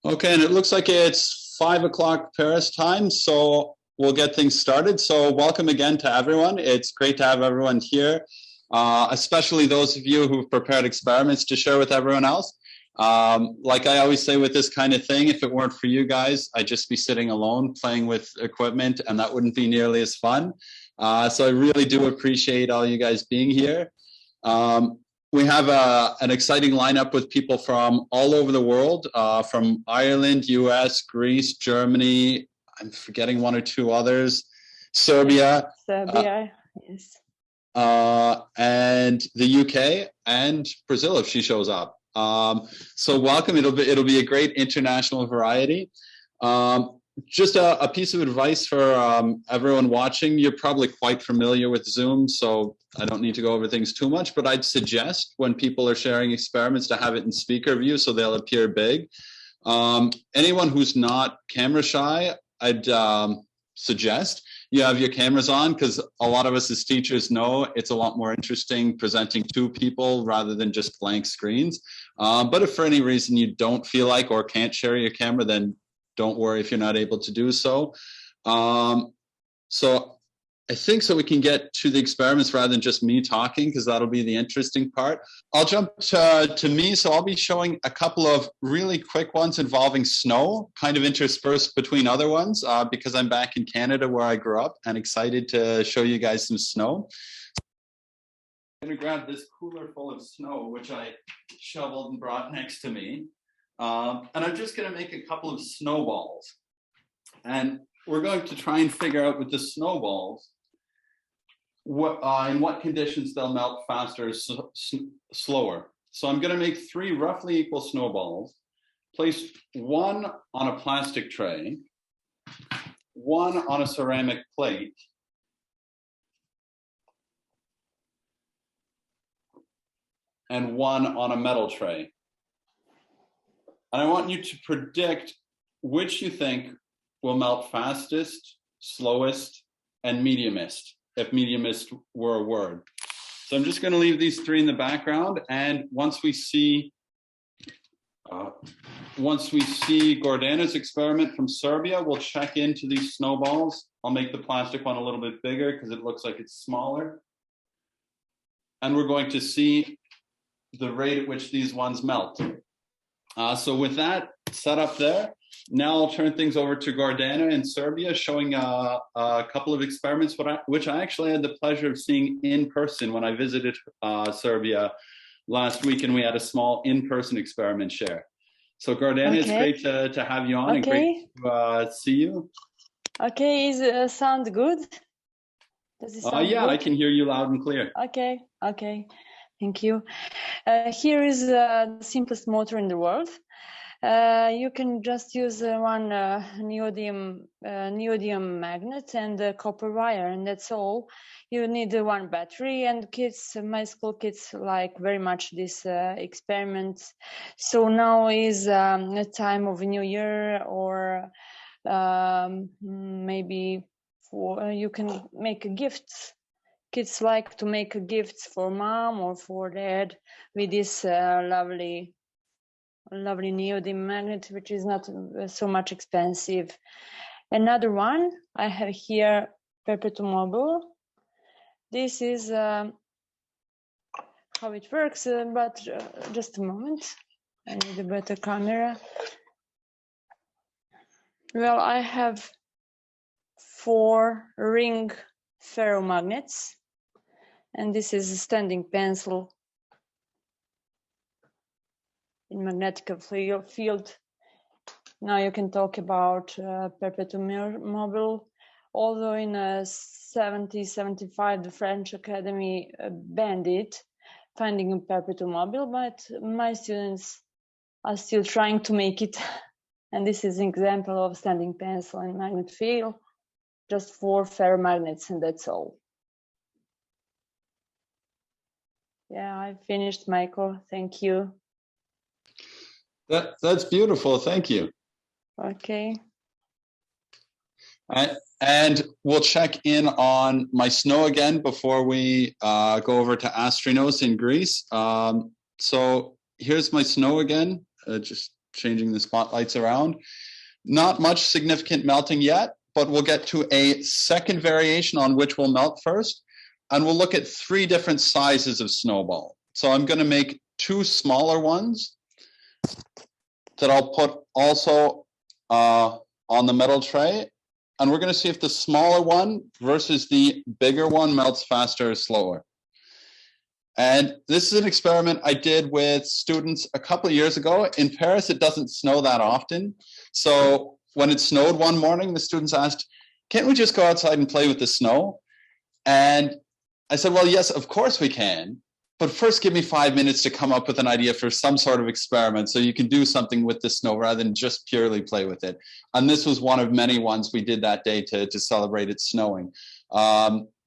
Okay, and it looks like it's 5 o'clock Paris time, so we'll get things started. So welcome again to everyone. It's great to have everyone here, especially those of you who've prepared experiments to share with everyone else. Like I always say with this kind of thing, if it weren't for you guys, I'd just be sitting alone playing with equipment, and that wouldn't be nearly as fun. So I really do appreciate all you guys being here. We have an exciting lineup with people from all over the world, from Ireland, US, Greece, Germany, I'm forgetting one or two others, Serbia. Yes. And the UK and Brazil if she shows up. So welcome. It'll be a great international variety. Just a piece of advice for everyone watching. You're probably quite familiar with Zoom, so I don't need to go over things too much, but I'd suggest when people are sharing experiments to have it in speaker view so they'll appear big. Anyone who's not camera shy, I'd suggest you have your cameras on, because a lot of us as teachers know it's a lot more interesting presenting to people rather than just blank screens. But if for any reason you don't feel like or can't share your camera, then don't worry if you're not able to do so. So I think so we can get to the experiments rather than just me talking, because that'll be the interesting part. I'll jump to me. So I'll be showing a couple of really quick ones involving snow, kind of interspersed between other ones, because I'm back in Canada where I grew up and excited to show you guys some snow. I'm going to grab this cooler full of snow, which I shoveled and brought next to me. And I'm just going to make a couple of snowballs. And we're going to try and figure out with the snowballs in what conditions they'll melt faster or slower. So I'm going to make 3 roughly equal snowballs, place one on a plastic tray, one on a ceramic plate, and one on a metal tray. And I want you to predict which you think will melt fastest, slowest, and mediumist, if mediumist were a word. So I'm just going to leave these 3 in the background, and once we see Gordana's experiment from Serbia, we'll check into these snowballs. I'll make the plastic one a little bit bigger because it looks like it's smaller. And we're going to see the rate at which these ones melt. So with that set up there, now I'll turn things over to Gordana in Serbia, showing a couple of experiments, which I actually had the pleasure of seeing in person when I visited Serbia last week, and we had a small in-person experiment share. So Gordana, It's great to have you on, and great to see you. Okay, is sound good? Does it sound yeah, good? I can hear you loud and clear. Okay. Thank you. Here is the simplest motor in the world. You can just use one neodymium magnet and a copper wire, and that's all. You need one battery, and my school kids like very much this experiment. So now is a time of New Year, or maybe you can make gifts. Kids like to make gifts for mom or for dad with this lovely neodymium magnet, which is not so much expensive. Another one I have here, Perpetuum. This is how it works, but just a moment. I need a better camera. Well, I have 4 ring ferromagnets, and this is a standing pencil in magnetic field. Now you can talk about Perpetuum. Although in 70-75 the French Academy banned it, finding a Perpetuum, but my students are still trying to make it. And this is an example of standing pencil in magnet field, just 4 ferromagnets, and that's all. Yeah, I finished, Michael. Thank you. That's beautiful. Thank you. Okay. And we'll check in on my snow again before we go over to Astrinos in Greece. So here's my snow again. Just changing the spotlights around. Not much significant melting yet, but we'll get to a second variation on which will melt first. And we'll look at 3 different sizes of snowball. So I'm going to make 2 smaller ones that I'll put also on the metal tray. And we're going to see if the smaller one versus the bigger one melts faster or slower. And this is an experiment I did with students a couple of years ago. In Paris, it doesn't snow that often. So when it snowed one morning, the students asked, can't we just go outside and play with the snow? And I said, well, yes, of course we can. But first, give me 5 minutes to come up with an idea for some sort of experiment so you can do something with the snow rather than just purely play with it. And this was one of many ones we did that day to celebrate it snowing.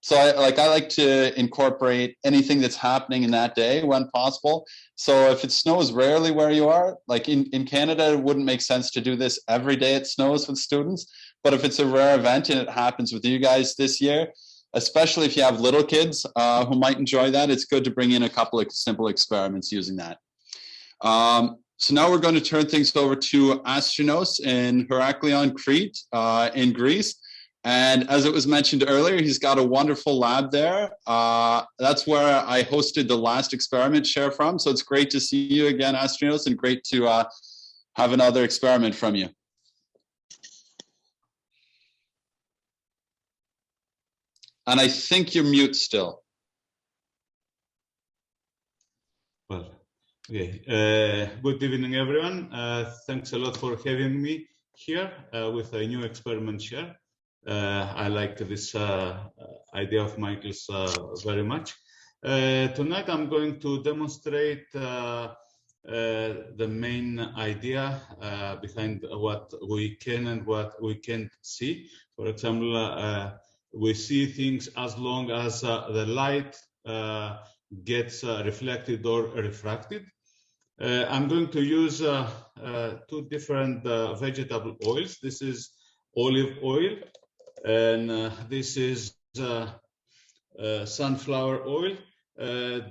So I like to incorporate anything that's happening in that day when possible. So if it snows rarely where you are, like in Canada, it wouldn't make sense to do this every day it snows with students. But if it's a rare event and it happens with you guys this year, especially if you have little kids who might enjoy that, it's good to bring in a couple of simple experiments using that. So now we're going to turn things over to Astrinos in Heraklion, Crete, in Greece. And as it was mentioned earlier, he's got a wonderful lab there. That's where I hosted the last experiment share from. So it's great to see you again, Astrinos, and great to have another experiment from you. And I think you're mute still. Well, okay. Good evening, everyone. Thanks a lot for having me here with a new experiment share. I like this idea of Michael's very much. Tonight I'm going to demonstrate the main idea behind what we can and what we can't see. For example, we see things as long as the light gets reflected or refracted. I'm going to use 2 different vegetable oils. This is olive oil, and this is sunflower oil.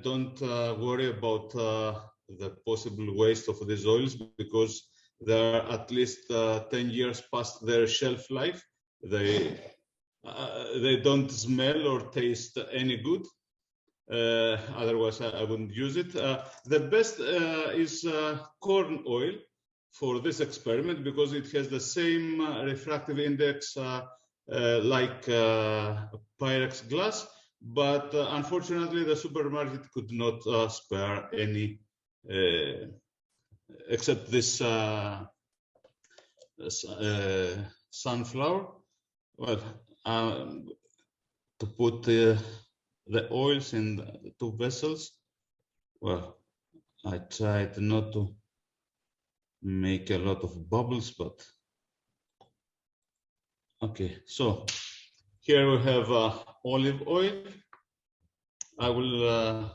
Don't worry about the possible waste of these oils because they are at least 10 years past their shelf life. They don't smell or taste any good. Otherwise, I wouldn't use it. The best is corn oil for this experiment because it has the same refractive index like Pyrex glass, but unfortunately, the supermarket could not spare any except this sunflower. Well, to put the oils in the 2 vessels. Well, I tried not to make a lot of bubbles, but okay. So here we have olive oil. I will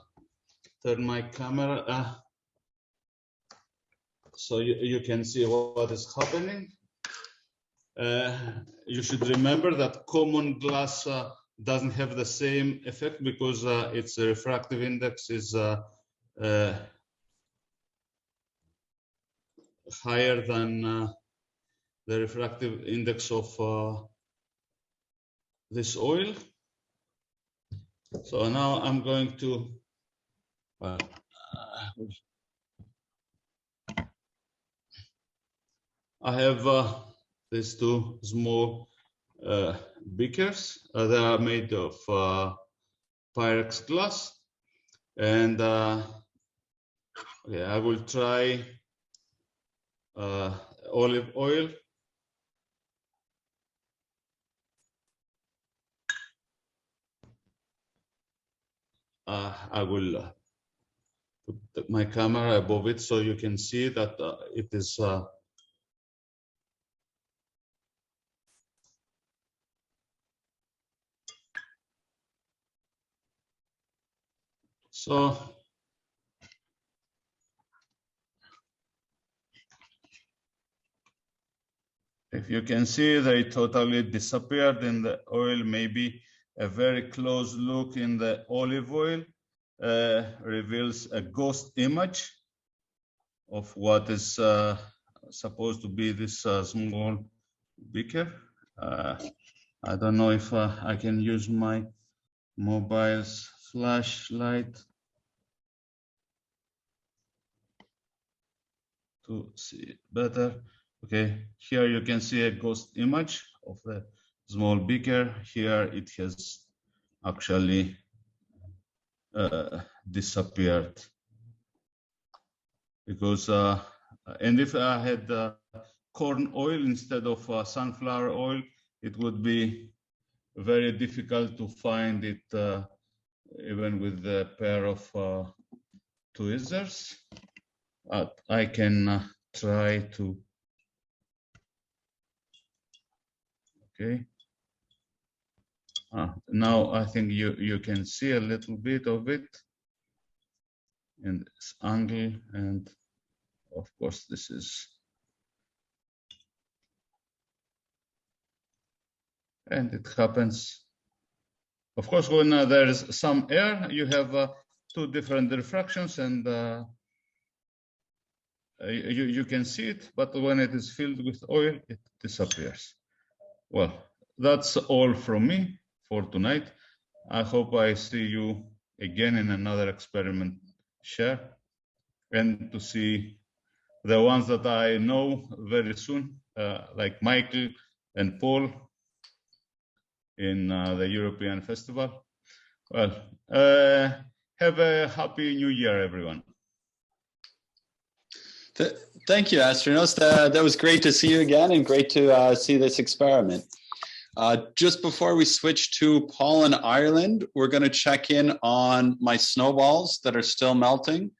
turn my camera so you can see what is happening. You should remember that common glass doesn't have the same effect because its refractive index is higher than the refractive index of this oil. So now I'm going to I have these 2 small beakers. They are made of Pyrex glass, and okay, I will try olive oil. I will put my camera above it so you can see that it is so if you can see, they totally disappeared in the oil. Maybe a very close look in the olive oil reveals a ghost image of what is supposed to be this small beaker. I don't know if I can use my mobile's flashlight to see it better. Okay, here you can see a ghost image of the small beaker. Here it has actually disappeared because and if I had corn oil instead of sunflower oil, it would be very difficult to find it even with a pair of tweezers. But I can try to. Okay. Now I think you can see a little bit of it in this angle, and of course this is, and it happens. Of course, when there is some air, you have two different refractions, and you can see it, but when it is filled with oil, it disappears. Well, that's all from me for tonight. I hope I see you again in another experiment share, and to see the ones that I know very soon, like Michael and Paul in the European Festival. Well, have a happy New Year, everyone. Thank you, Astrinos. That was great to see you again, and great to see this experiment. Just before we switch to Paul in Ireland, we're going to check in on my snowballs that are still melting.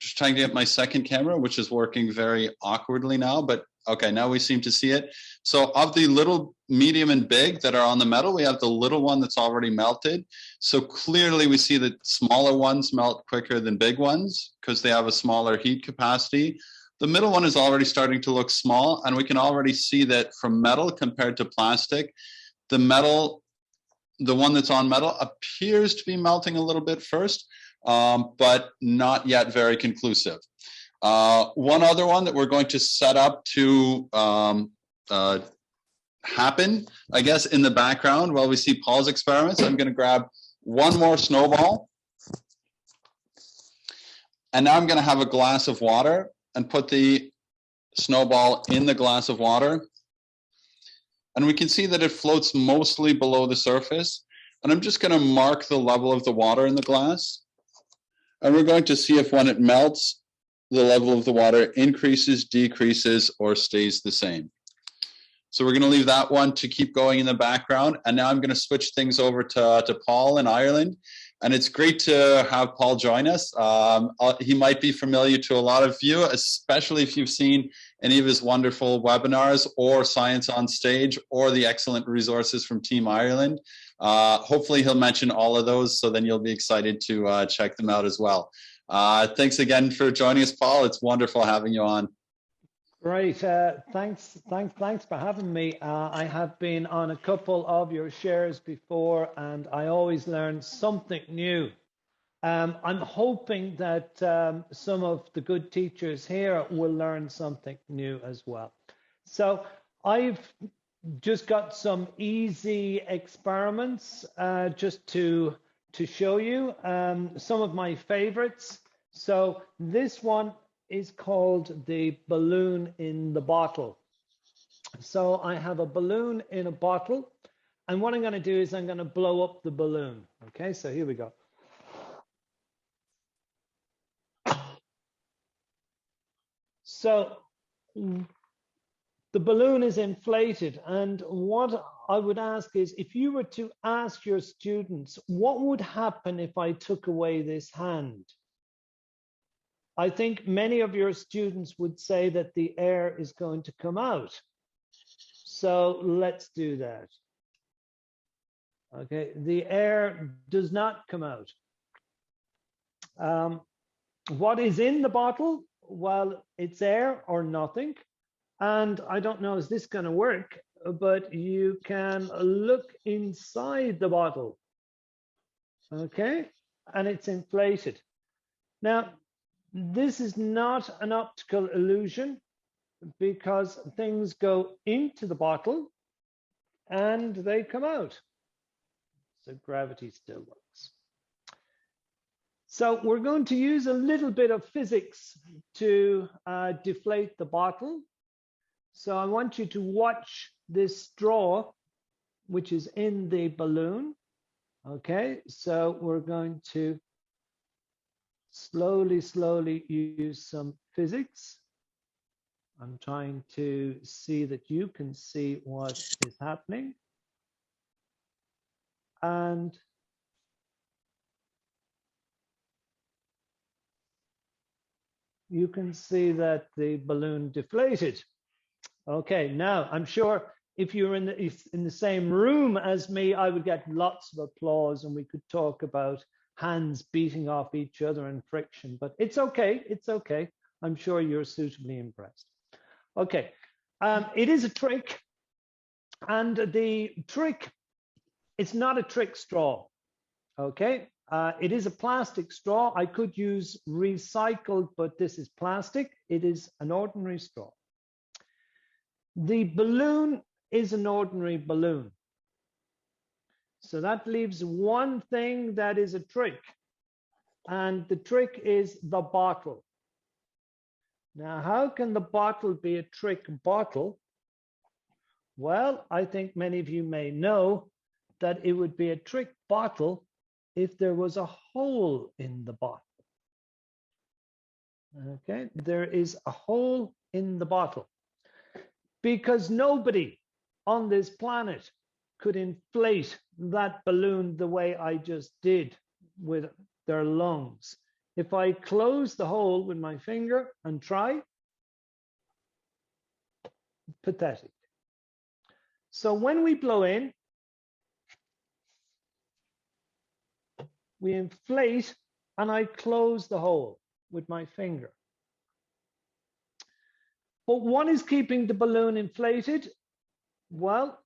Just trying to get my second camera, which is working very awkwardly now, but okay, now we seem to see it. So of the little, medium, and big that are on the metal, we have the little one that's already melted. So clearly we see that smaller ones melt quicker than big ones because they have a smaller heat capacity. The middle one is already starting to look small, and we can already see that from metal compared to plastic, the metal, the one that's on metal appears to be melting a little bit first, but not yet very conclusive. One other one that we're going to set up to happen, I guess, in the background while we see Paul's experiments. I'm going to grab one more snowball. And now I'm going to have a glass of water and put the snowball in the glass of water. And we can see that it floats mostly below the surface. And I'm just going to mark the level of the water in the glass. And we're going to see if when it melts, the level of the water increases, decreases, or stays the same. So we're going to leave that one to keep going in the background. And now I'm going to switch things over to Paul in Ireland. And it's great to have Paul join us. He might be familiar to a lot of you, especially if you've seen any of his wonderful webinars or Science on Stage or the excellent resources from Team Ireland. Hopefully he'll mention all of those, so then you'll be excited to check them out as well. Thanks again for joining us, Paul. It's wonderful having you on. Great. Thanks for having me. I have been on a couple of your shares before, and I always learn something new. I'm hoping that some of the good teachers here will learn something new as well. So I've just got some easy experiments just to show you some of my favorites. So this one is called the balloon in the bottle. So I have a balloon in a bottle, and what I'm going to do is I'm going to blow up the balloon. Okay, so here we go. So the balloon is inflated, and what I would ask is, if you were to ask your students, what would happen if I took away this hand? I think many of your students would say that the air is going to come out. So let's do that. Okay, the air does not come out. What is in the bottle? Well, it's air or nothing. And I don't know, is this going to work? But you can look inside the bottle. Okay, and it's inflated. Now, This is not an optical illusion because things go into the bottle and they come out. So gravity still works. So we're going to use a little bit of physics to deflate the bottle. So I want you to watch this straw, which is in the balloon. Okay, so we're going to slowly use some physics. I'm trying to see that you can see what is happening. And you can see that the balloon deflated. Okay, now I'm sure if you were in the same room as me, I would get lots of applause and we could talk about hands beating off each other and friction, but it's okay, it's okay. I'm sure you're suitably impressed. Okay, it is a trick, and the trick, it's not a trick straw, okay? It is a plastic straw. I could use recycled, but this is plastic. It is an ordinary straw. The balloon is an ordinary balloon. So that leaves one thing that is a trick, and the trick is the bottle. Now, how can the bottle be a trick bottle? Well, I think many of you may know that it would be a trick bottle if there was a hole in the bottle. Okay, there is a hole in the bottle because nobody on this planet could inflate that balloon the way I just did with their lungs. If I close the hole with my finger and try, pathetic. So when we blow in, we inflate and I close the hole with my finger. But what is keeping the balloon inflated? Well,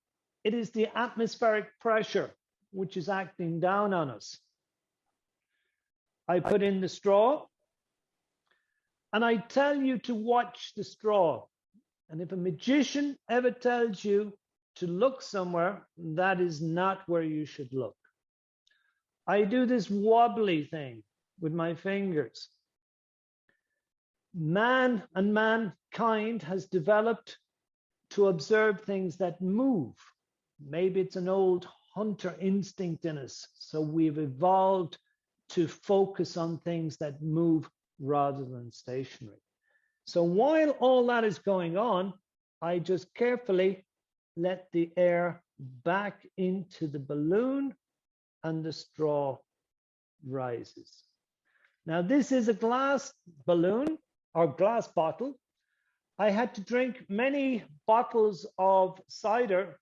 it is the atmospheric pressure which is acting down on us. I put in the straw and I tell you to watch the straw. And if a magician ever tells you to look somewhere, that is not where you should look. I do this wobbly thing with my fingers. Man and mankind has developed to observe things that move. Maybe it's an old hunter instinct in us. So we've evolved to focus on things that move rather than stationary. So while all that is going on, I just carefully let the air back into the balloon and the straw rises. Now this is a glass balloon or glass bottle. I had to drink many bottles of cider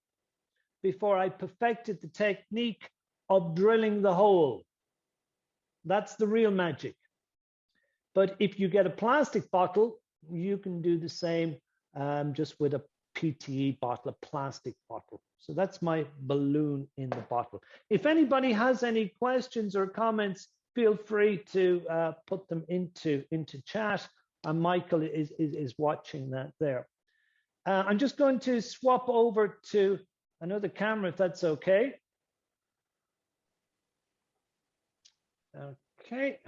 before I perfected the technique of drilling the hole. That's the real magic. But if you get a plastic bottle, you can do the same just with a PTE bottle, a plastic bottle. So that's my balloon in the bottle. If anybody has any questions or comments, feel free to put them into chat. And Michael is watching that there. I'm just going to swap over to another camera, if that's okay. Okay.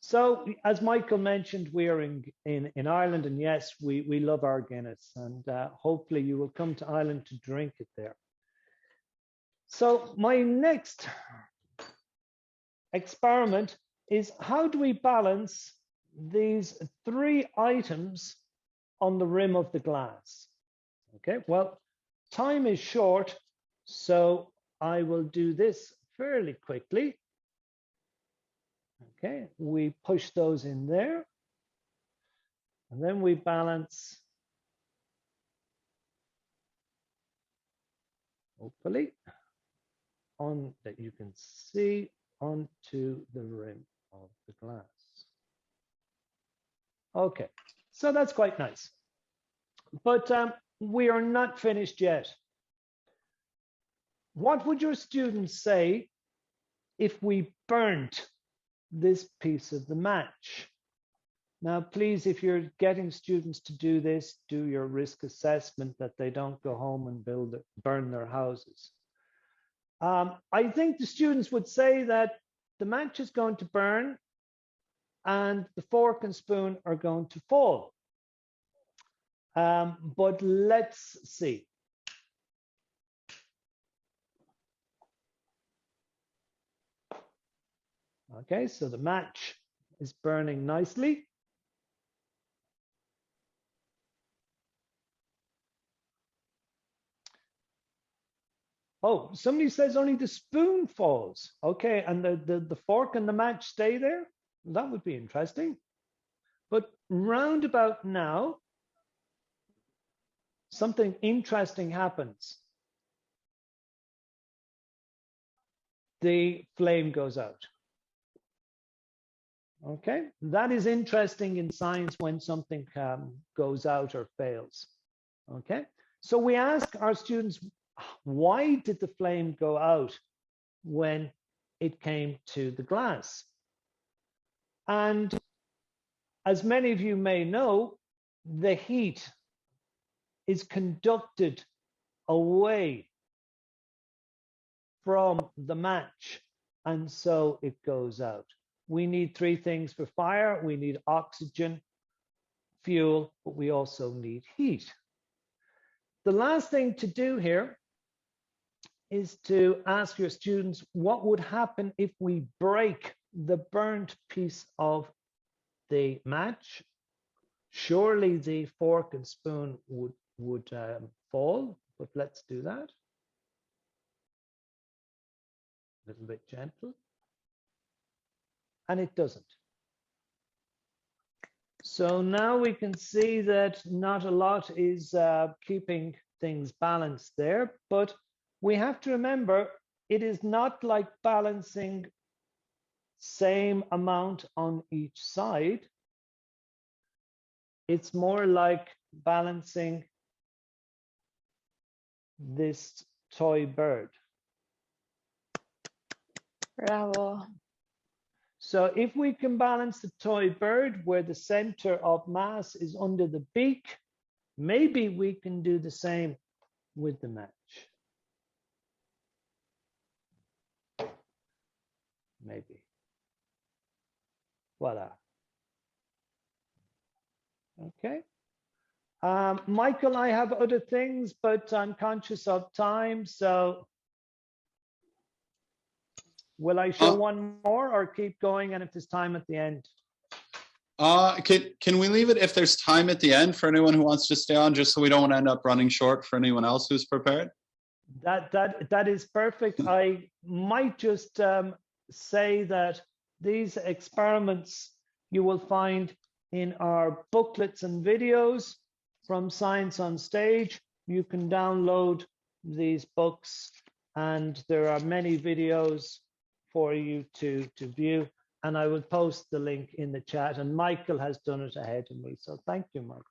So as Michael mentioned, we are in Ireland, and yes, we love our Guinness, and hopefully you will come to Ireland to drink it there. So my next experiment is, how do we balance these three items on the rim of the glass? Okay, well, time is short, so I will do this fairly quickly. Okay, we push those in there, and then we balance, hopefully, on that you can see onto the rim of the glass. Okay, so that's quite nice. But we are not finished yet. What would your students say if we burnt this piece of the match? Now, please, if you're getting students to do this, do your risk assessment that they don't go home and burn their houses. I think the students would say that the match is going to burn and the fork and spoon are going to fall. But let's see. Okay, so the match is burning nicely. Oh, somebody says only the spoon falls. Okay, and the fork and the match stay there? That would be interesting. But round about now, something interesting happens. The flame goes out. Okay, that is interesting in science when something goes out or fails. Okay, so we ask our students, why did the flame go out when it came to the glass? And as many of you may know, the heat is conducted away from the match, and so it goes out. We need three things for fire. We need oxygen, fuel, but we also need heat. The last thing to do here is to ask your students what would happen if we break the burnt piece of the match. Surely the fork and spoon would fall, but let's do that. A little bit gentle. And it doesn't. So now we can see that not a lot is keeping things balanced there, but we have to remember it is not like balancing same amount on each side. It's more like balancing this toy bird. Bravo. So if we can balance the toy bird where the center of mass is under the beak, maybe we can do the same with the match. Maybe. Voila. Okay. Michael, I have other things, but I'm conscious of time, so will I show one more or keep going, and if there's time at the end? Can we leave it if there's time at the end for anyone who wants to stay on, just so we don't end up running short for anyone else who's prepared? That is perfect. I might just say that these experiments you will find in our booklets and videos from Science on Stage. You can download these books, and there are many videos for you to view, and I will post the link in the chat, and Michael has done it ahead of me, so thank you, Michael.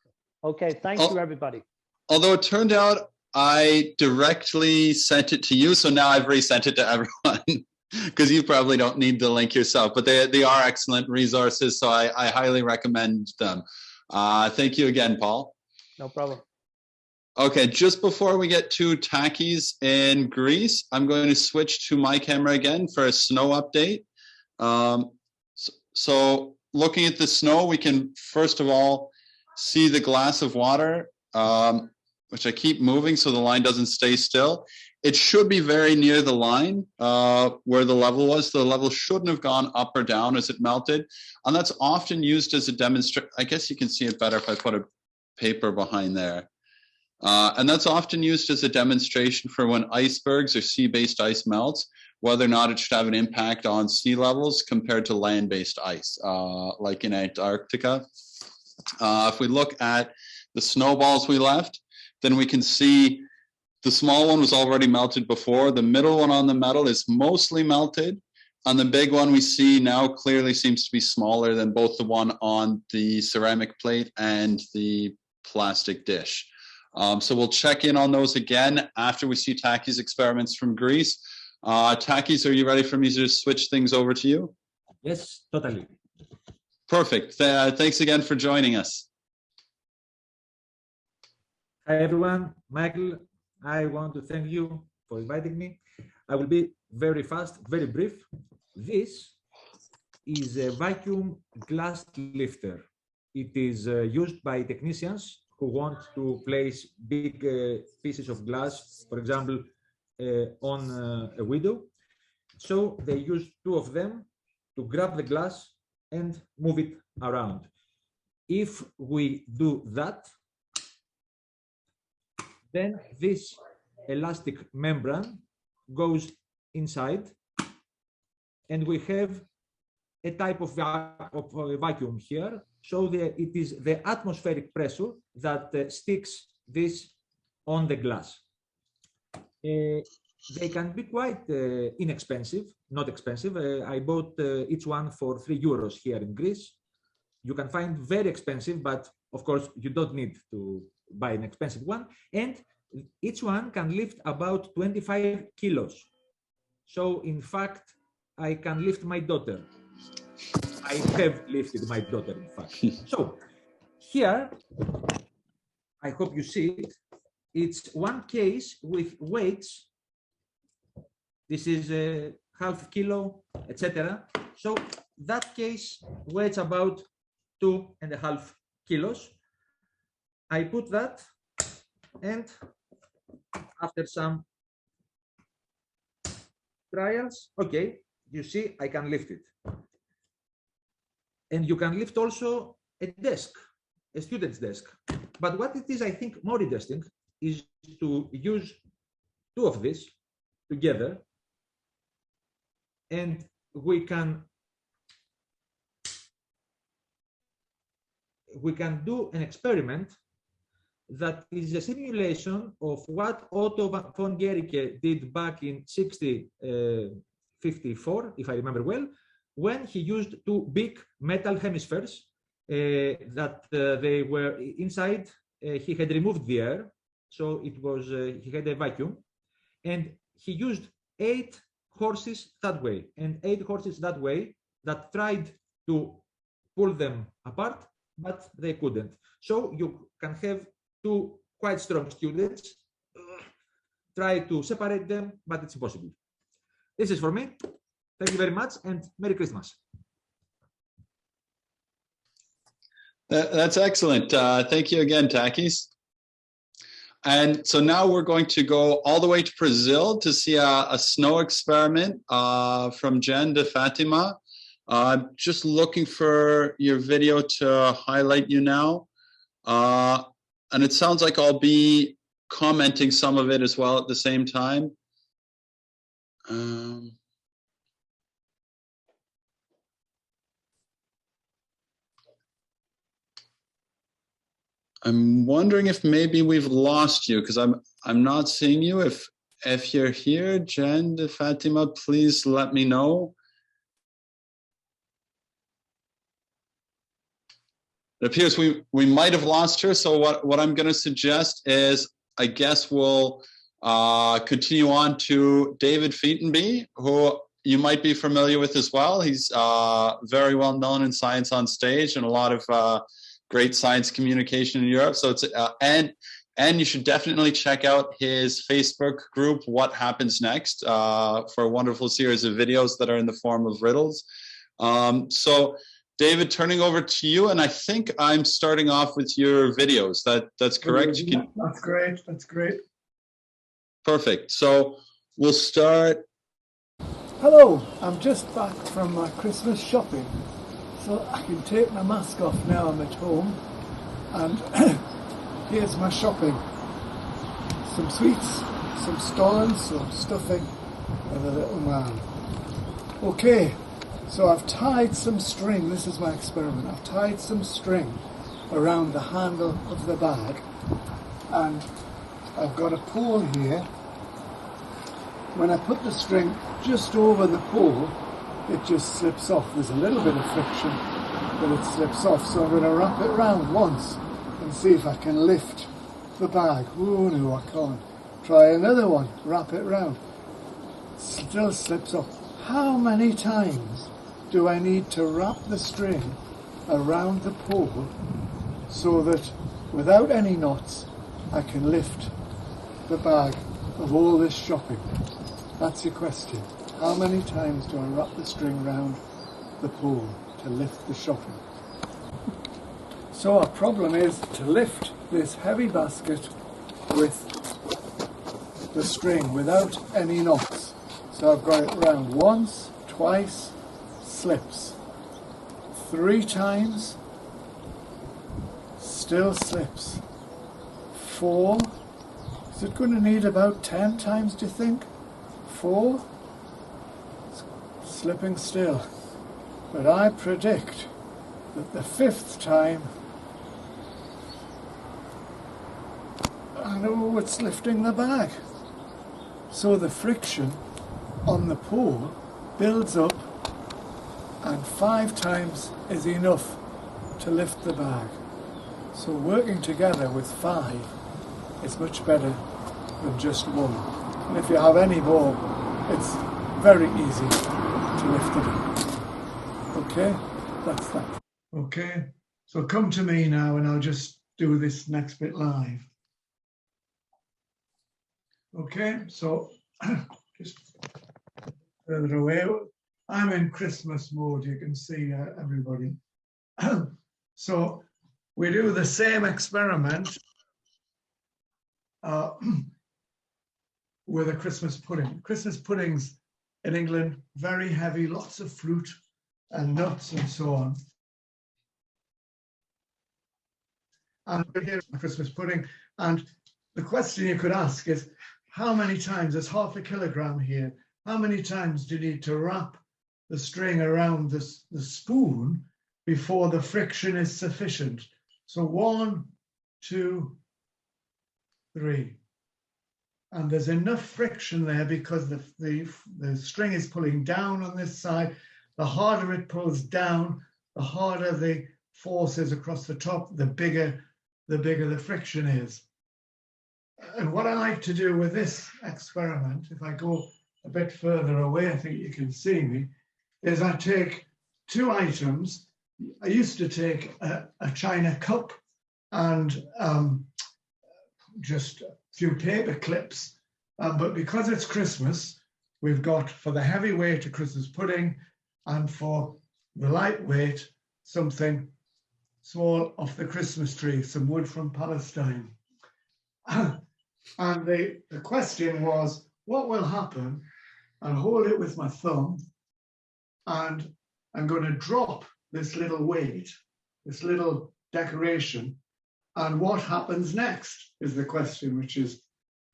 Okay, thank you, everybody. Although it turned out I directly sent it to you, so now I've resent it to everyone because you probably don't need the link yourself, but they are excellent resources, so I highly recommend them. Thank you again, Paul. No problem. Okay, just before we get to Takis in Greece, I'm going to switch to my camera again for a snow update. So looking at the snow, we can first of all see the glass of water, which I keep moving so the line doesn't stay still. It should be very near the line where the level was. The level shouldn't have gone up or down as it melted. And that's often used as a demonstration. I guess you can see it better if I put a paper behind there. And that's often used as a demonstration for when icebergs or sea-based ice melts, whether or not it should have an impact on sea levels compared to land-based ice, like in Antarctica. If we look at the snowballs we left, then we can see the small one was already melted before. The middle one on the metal is mostly melted. And the big one we see now clearly seems to be smaller than both the one on the ceramic plate and the plastic dish. So we'll check in on those again after we see Takis' experiments from Greece. Takis, are you ready for me to just switch things over to you? Yes, totally. Perfect. Thanks again for joining us. Hi, everyone. Michael, I want to thank you for inviting me. I will be very fast, very brief. This is a vacuum glass lifter. It is used by technicians who want to place big pieces of glass, for example, on a window. So they use two of them to grab the glass and move it around. If we do that, then this elastic membrane goes inside, and we have a type of vacuum here. So it is the atmospheric pressure that sticks this on the glass. They can be quite inexpensive, not expensive. I bought each one for €3 here in Greece. You can find very expensive, but of course you don't need to buy an expensive one. And each one can lift about 25 kilos. So in fact, I can lift my daughter. I have lifted my daughter, in fact. So here, I hope you see it. It's one case with weights. This is a half kilo, etc. So that case weighs about 2.5 kilos. I put that, and after some trials, okay, you see, I can lift it. And you can lift also a desk, a student's desk. But what it is, I think, more interesting is to use two of these together, and we can do an experiment that is a simulation of what Otto von Guericke did back in 1654, if I remember well, when he used two big metal hemispheres that they were inside. He had removed the air, so it was he had a vacuum, and he used 8 horses that way and 8 horses that way that tried to pull them apart, but they couldn't. So you can have 2 quite strong students try to separate them, but it's impossible. This is for me. Thank you very much, and Merry Christmas. That's excellent. Thank you again, Takis. And so now we're going to go all the way to Brazil to see a snow experiment from Jeane de Fatima. Just looking for your video to highlight you now. And it sounds like I'll be commenting some of it as well at the same time. I'm wondering if maybe we've lost you, because I'm not seeing you. If you're here, Jeane de Fatima, please let me know. It appears we might have lost her. So what I'm going to suggest is, I guess we'll continue on to David Featonby, who you might be familiar with as well. He's very well known in Science on Stage and a lot of great science communication in Europe. So it's and you should definitely check out his Facebook group, What Happens Next, for a wonderful series of videos that are in the form of riddles. So David, turning over to you, and I think I'm starting off with your videos. That's correct? That's great. That's great. Perfect. So we'll start. Hello, I'm just back from my Christmas shopping. So I can take my mask off now I'm at home, and here's my shopping. Some sweets, some stolons, some stuffing, and a little man. Okay, so I've tied some string, this is my experiment, I've tied some string around the handle of the bag, and I've got a pole here. When I put the string just over the pole, it just slips off. There's a little bit of friction, but it slips off. So I'm going to wrap it round once and see if I can lift the bag. Oh no, I can't. Try another one, wrap it round. Still slips off. How many times do I need to wrap the string around the pole so that without any knots I can lift the bag of all this shopping? That's your question. How many times do I wrap the string round the pole to lift the shopping? So our problem is to lift this heavy basket with the string without any knots. So I've got it round once, twice, slips. 3 times, still slips. 4, is it going to need about 10 times, do you think? 4, slipping still. But I predict that the 5th time, I know it's lifting the bag. So the friction on the pole builds up, and 5 times is enough to lift the bag. So working together with 5 is much better than just 1. And if you have any more, it's very easy to lift it up. Okay, that's that. Okay, so come to me now and I'll just do this next bit live. Okay, so just further away. I'm in Christmas mode, you can see everybody. So we do the same experiment with a Christmas pudding. Christmas puddings in England, very heavy, lots of fruit and nuts and so on. And here's the Christmas pudding. And the question you could ask is, how many times, there's half a kilogram here, how many times do you need to wrap the string around the spoon before the friction is sufficient? So 1, 2, 3. And there's enough friction there because the string is pulling down on this side. The harder it pulls down, the harder the force is across the top, the bigger the friction is. And what I like to do with this experiment, if I go a bit further away, I think you can see me, is I take 2 items. I used to take a china cup and just a few paper clips, but because it's Christmas, we've got, for the heavyweight, a Christmas pudding, and for the lightweight, something small off the Christmas tree, some wood from Palestine. And the question was, what will happen? I'll hold it with my thumb, and I'm going to drop this little weight, this little decoration, and what happens next is the question, which is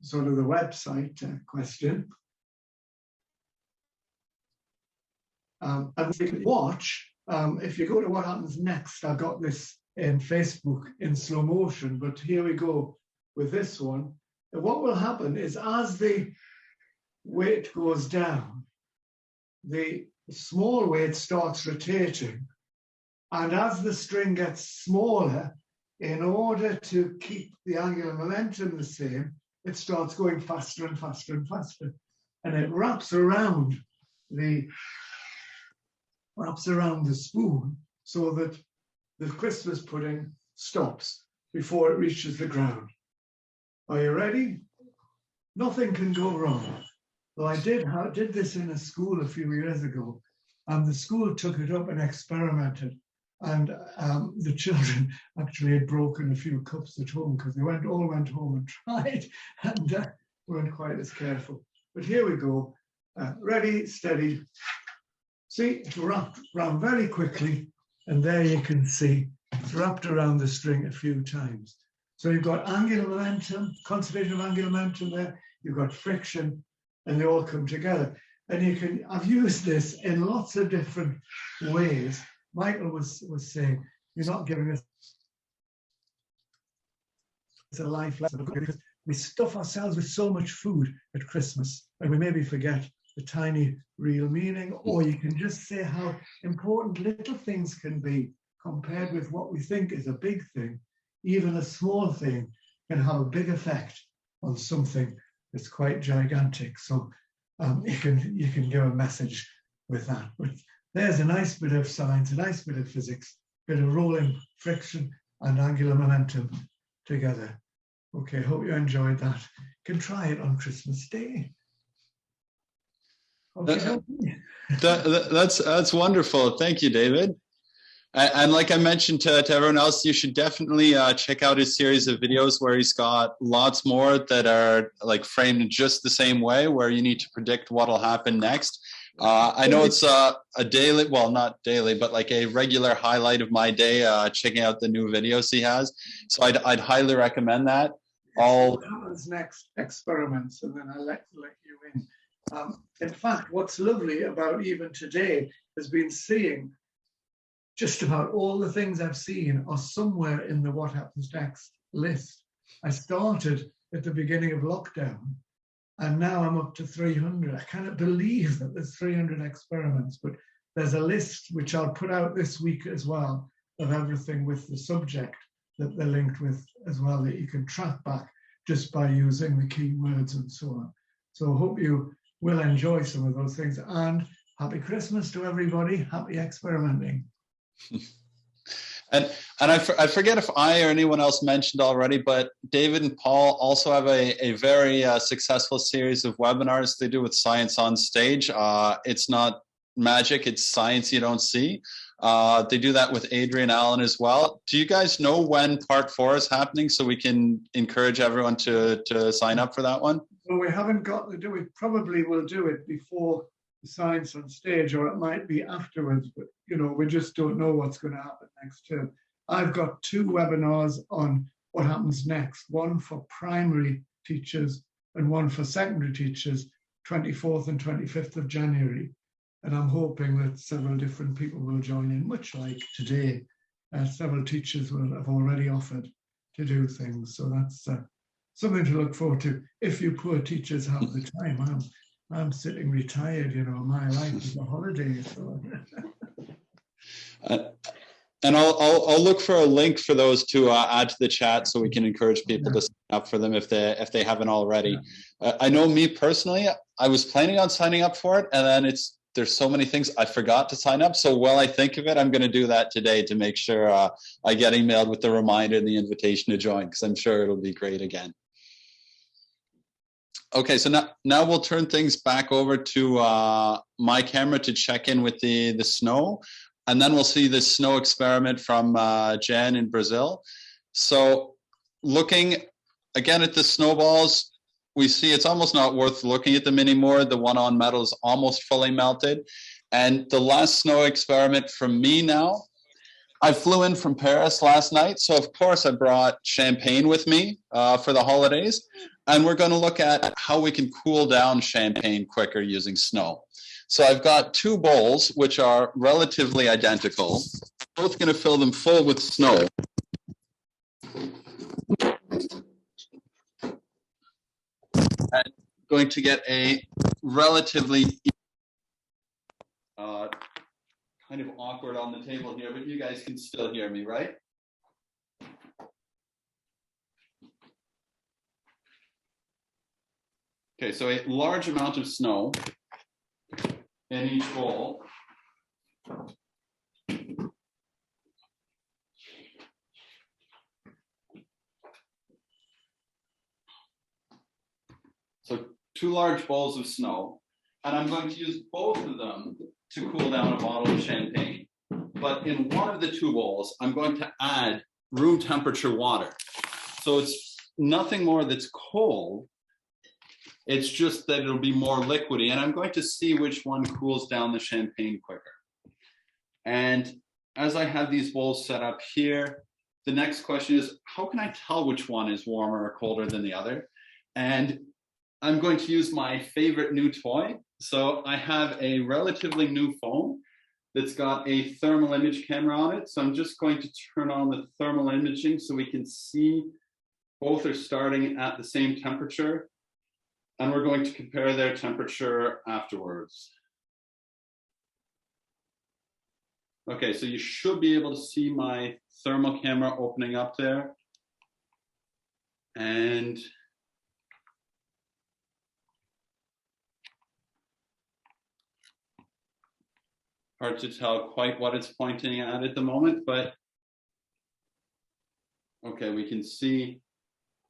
sort of the website question. And you can watch, if you go to what happens next, I've got this in Facebook in slow motion, but here we go with this one. And what will happen is as the weight goes down, the small weight starts rotating. And as the string gets smaller, in order to keep the angular momentum the same, it starts going faster and faster and faster. And it wraps around the spoon so that the Christmas pudding stops before it reaches the ground. Are you ready? Nothing can go wrong. So I did this in a school a few years ago, and the school took it up and experimented. And the children actually had broken a few cups at home because they all went home and tried and weren't quite as careful. But here we go. Ready, steady. See, it's wrapped around very quickly, and there you can see it's wrapped around the string a few times. So you've got angular momentum, conservation of angular momentum there, you've got friction, and they all come together. And I've used this in lots of different ways. Michael was saying, you're not giving us a life lesson, because we stuff ourselves with so much food at Christmas, and we maybe forget the tiny real meaning, or you can just say how important little things can be compared with what we think is a big thing. Even a small thing can have a big effect on something that's quite gigantic. So you can give a message with that. But there's a nice bit of science, a nice bit of physics bit of rolling friction and angular momentum together. Okay, hope you enjoyed that. You can try it on Christmas Day. Okay. That's wonderful. Thank you, David. And like I mentioned to everyone else, you should definitely check out his series of videos where he's got lots more that are like framed in just the same way, where you need to predict what will happen next. I know it's a daily, well, not daily, but like a regular highlight of my day, checking out the new videos he has. So I'd highly recommend that. What happens next? Experiments, and then I'll let you in. In fact, what's lovely about even today has been seeing just about all the things I've seen are somewhere in the What Happens Next list. I started at the beginning of lockdown, and now I'm up to 300. I cannot believe that there's 300 experiments, but there's a list which I'll put out this week as well of everything with the subject that they're linked with as well, that you can track back just by using the keywords and so on. So I hope you will enjoy some of those things, and happy Christmas to everybody. Happy experimenting. And I forget if I or anyone else mentioned already, but David and Paul also have a very successful series of webinars they do with Science on Stage. It's not magic, it's science you don't see. They do that with Adrian Allen as well. Do you guys know when part 4 is happening, so we can encourage everyone to sign up for that one? Well, we haven't got to do it. Probably will do it before the Science on Stage, or it might be afterwards, but we just don't know what's going to happen next term. I've got 2 webinars on what happens next, one for primary teachers and one for secondary teachers, 24th and 25th of January. And I'm hoping that several different people will join in, much like today. Several teachers will have already offered to do things. So that's something to look forward to. If you poor teachers have the time, I'm sitting retired, my life is a holiday. So. And I'll look for a link for those to add to the chat so we can encourage people to sign up for them if they haven't already. I know me personally, I was planning on signing up for it, and then there's so many things I forgot to sign up. So while I think of it, I'm going to do that today to make sure I get emailed with the reminder and the invitation to join, because I'm sure it'll be great again. Okay, so now we'll turn things back over to my camera to check in with the snow, and then we'll see the snow experiment from Jeane in Brazil. So looking again at the snowballs, we see it's almost not worth looking at them anymore. The one on metal is almost fully melted. And the last snow experiment from me now, I flew in from Paris last night, so of course I brought champagne with me for the holidays. And we're going to look at how we can cool down champagne quicker using snow. So I've got 2 bowls, which are relatively identical. Both going to fill them full with snow. And going to get a relatively kind of awkward on the table here, but you guys can still hear me, right? Okay, so a large amount of snow in each bowl. So 2 large bowls of snow, and I'm going to use both of them to cool down a bottle of champagne. But in one of the 2 bowls, I'm going to add room temperature water. So it's nothing more that's cold. It's just that it'll be more liquidy, and I'm going to see which one cools down the champagne quicker. And as I have these bowls set up here, the next question is, how can I tell which one is warmer or colder than the other? And I'm going to use my favorite new toy. So I have a relatively new phone that's got a thermal image camera on it. So I'm just going to turn on the thermal imaging so we can see both are starting at the same temperature. And we're going to compare their temperature afterwards. Okay, so you should be able to see my thermal camera opening up there. And Hard to tell quite what it's pointing at the moment, but okay, we can see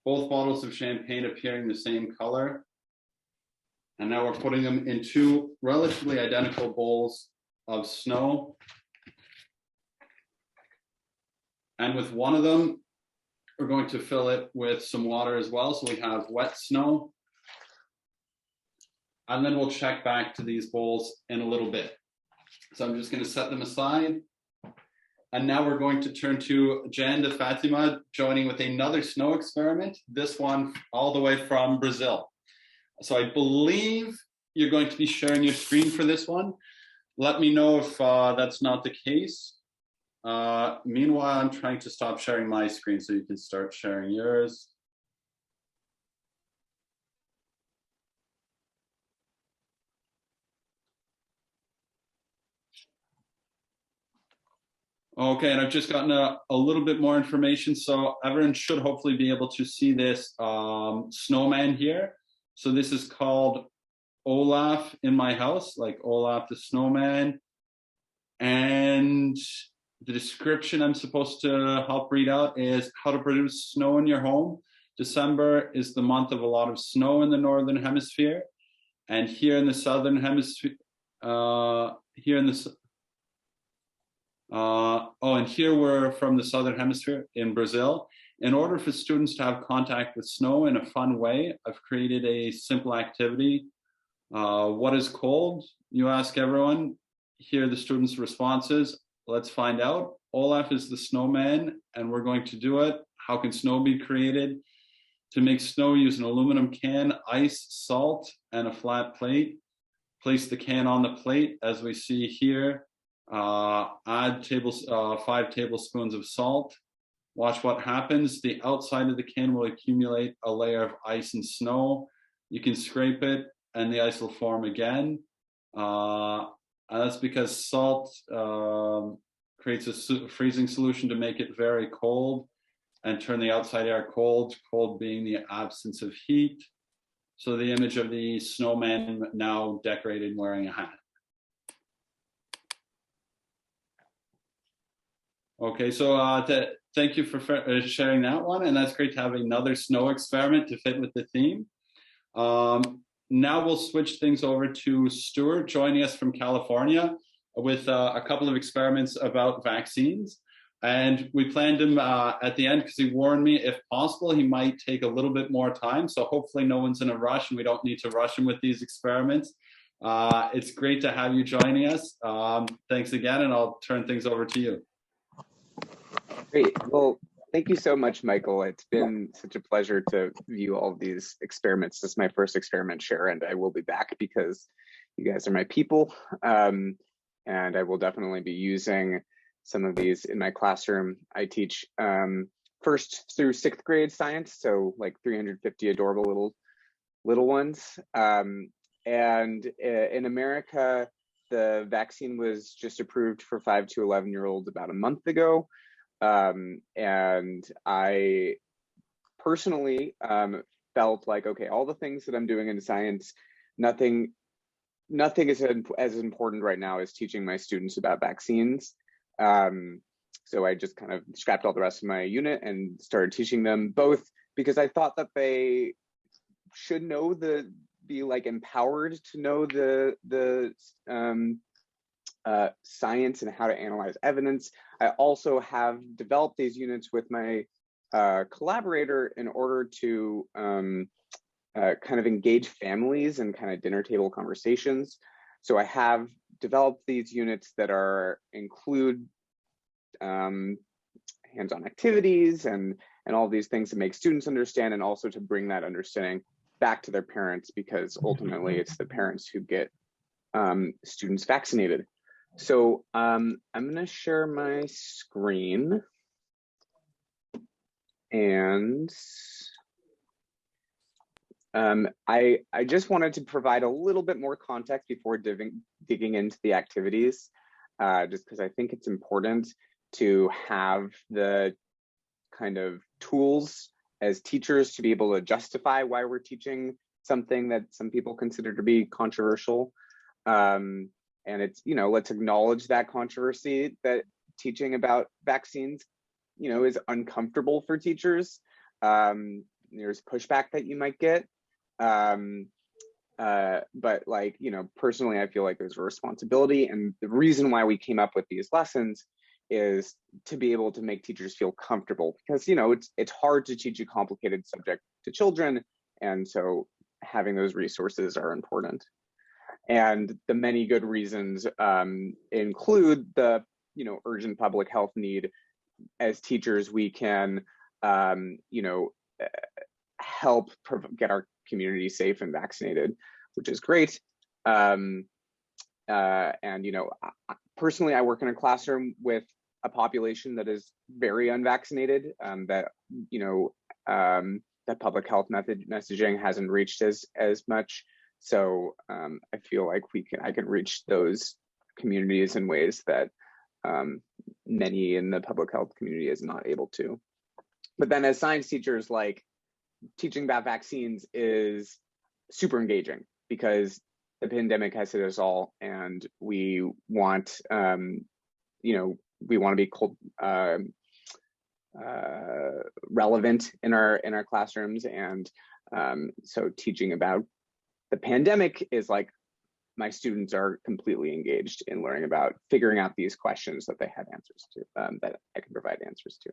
both bottles of champagne appearing the same color. And now we're putting them in two relatively identical bowls of snow. And with one of them, we're going to fill it with some water as well. So we have wet snow. And then we'll check back to these bowls in a little bit. So I'm just going to set them aside. And now we're going to turn to Jeane de Fatima, joining with another snow experiment, this one all the way from Brazil. So I believe you're going to be sharing your screen for this one. Let me know if that's not the case. Meanwhile, I'm trying to stop sharing my screen so you can start sharing yours. Okay, and I've just gotten a little bit more information. So everyone should hopefully be able to see this snowman here. So this is called Olaf in my house, like Olaf the snowman. And the description I'm supposed to help read out is how to produce snow in your home. December is the month of a lot of snow in the northern hemisphere. And here in the southern hemisphere, and here we're from the southern hemisphere in Brazil. In order for students to have contact with snow in a fun way, I've created a simple activity. What is cold? You ask everyone. Here are the students' responses. Let's find out. Olaf is the snowman, and we're going to do it. How can snow be created? To make snow, use an aluminum can, ice, salt, and a flat plate. Place the can on the plate, as we see here. Add 5 tablespoons of salt. Watch what happens. The outside of the can will accumulate a layer of ice and snow. You can scrape it and the ice will form again. And that's because salt creates a freezing solution to make it very cold and turn the outside air cold, cold being the absence of heat. So the image of the snowman now decorated wearing a hat. Okay, so thank you for sharing that one, and that's great to have another snow experiment to fit with the theme. Now we'll switch things over to Stuart, joining us from California with a couple of experiments about vaccines. And we planned him at the end because he warned me, if possible, he might take a little bit more time. So hopefully no one's in a rush and we don't need to rush him with these experiments. It's great to have you joining us. Thanks again, and I'll turn things over to you. Great. Well, thank you so much, Michael. It's been such a pleasure to view all of these experiments. This is my first experiment share, and I will be back because you guys are my people. And I will definitely be using some of these in my classroom. I teach first through 6th grade science, so like 350 adorable little ones. And in America, the vaccine was just approved for 5 to 11-year-olds about a month ago. And I personally felt like, okay, all the things that I'm doing in science, nothing is as important right now as teaching my students about vaccines. So I just kind of scrapped all the rest of my unit and started teaching them, both because I thought that they should know be like empowered to know the science and how to analyze evidence. I also have developed these units with my collaborator in order to kind of engage families and kind of dinner table conversations. So I have developed these units that include hands-on activities and all these things to make students understand, and also to bring that understanding back to their parents, because ultimately it's the parents who get students vaccinated. So I'm going to share my screen, and I just wanted to provide a little bit more context before digging into the activities, just because I think it's important to have the kind of tools as teachers to be able to justify why we're teaching something that some people consider to be controversial. And it's, let's acknowledge that controversy that teaching about vaccines, is uncomfortable for teachers. There's pushback that you might get. But personally, I feel like there's a responsibility. And the reason why we came up with these lessons is to be able to make teachers feel comfortable, because, it's hard to teach a complicated subject to children. And so having those resources are important. And the many good reasons include the, urgent public health need. As teachers, we can, help get our community safe and vaccinated, which is great. Personally, I work in a classroom with a population that is very unvaccinated, that public health messaging hasn't reached as much. So I feel like I can reach those communities in ways that many in the public health community is not able to. But then as science teachers, teaching about vaccines is super engaging, because the pandemic has hit us all, and we want, we want to be relevant in our classrooms. And so teaching about the pandemic is my students are completely engaged in learning about figuring out these questions that they have answers to, that I can provide answers to.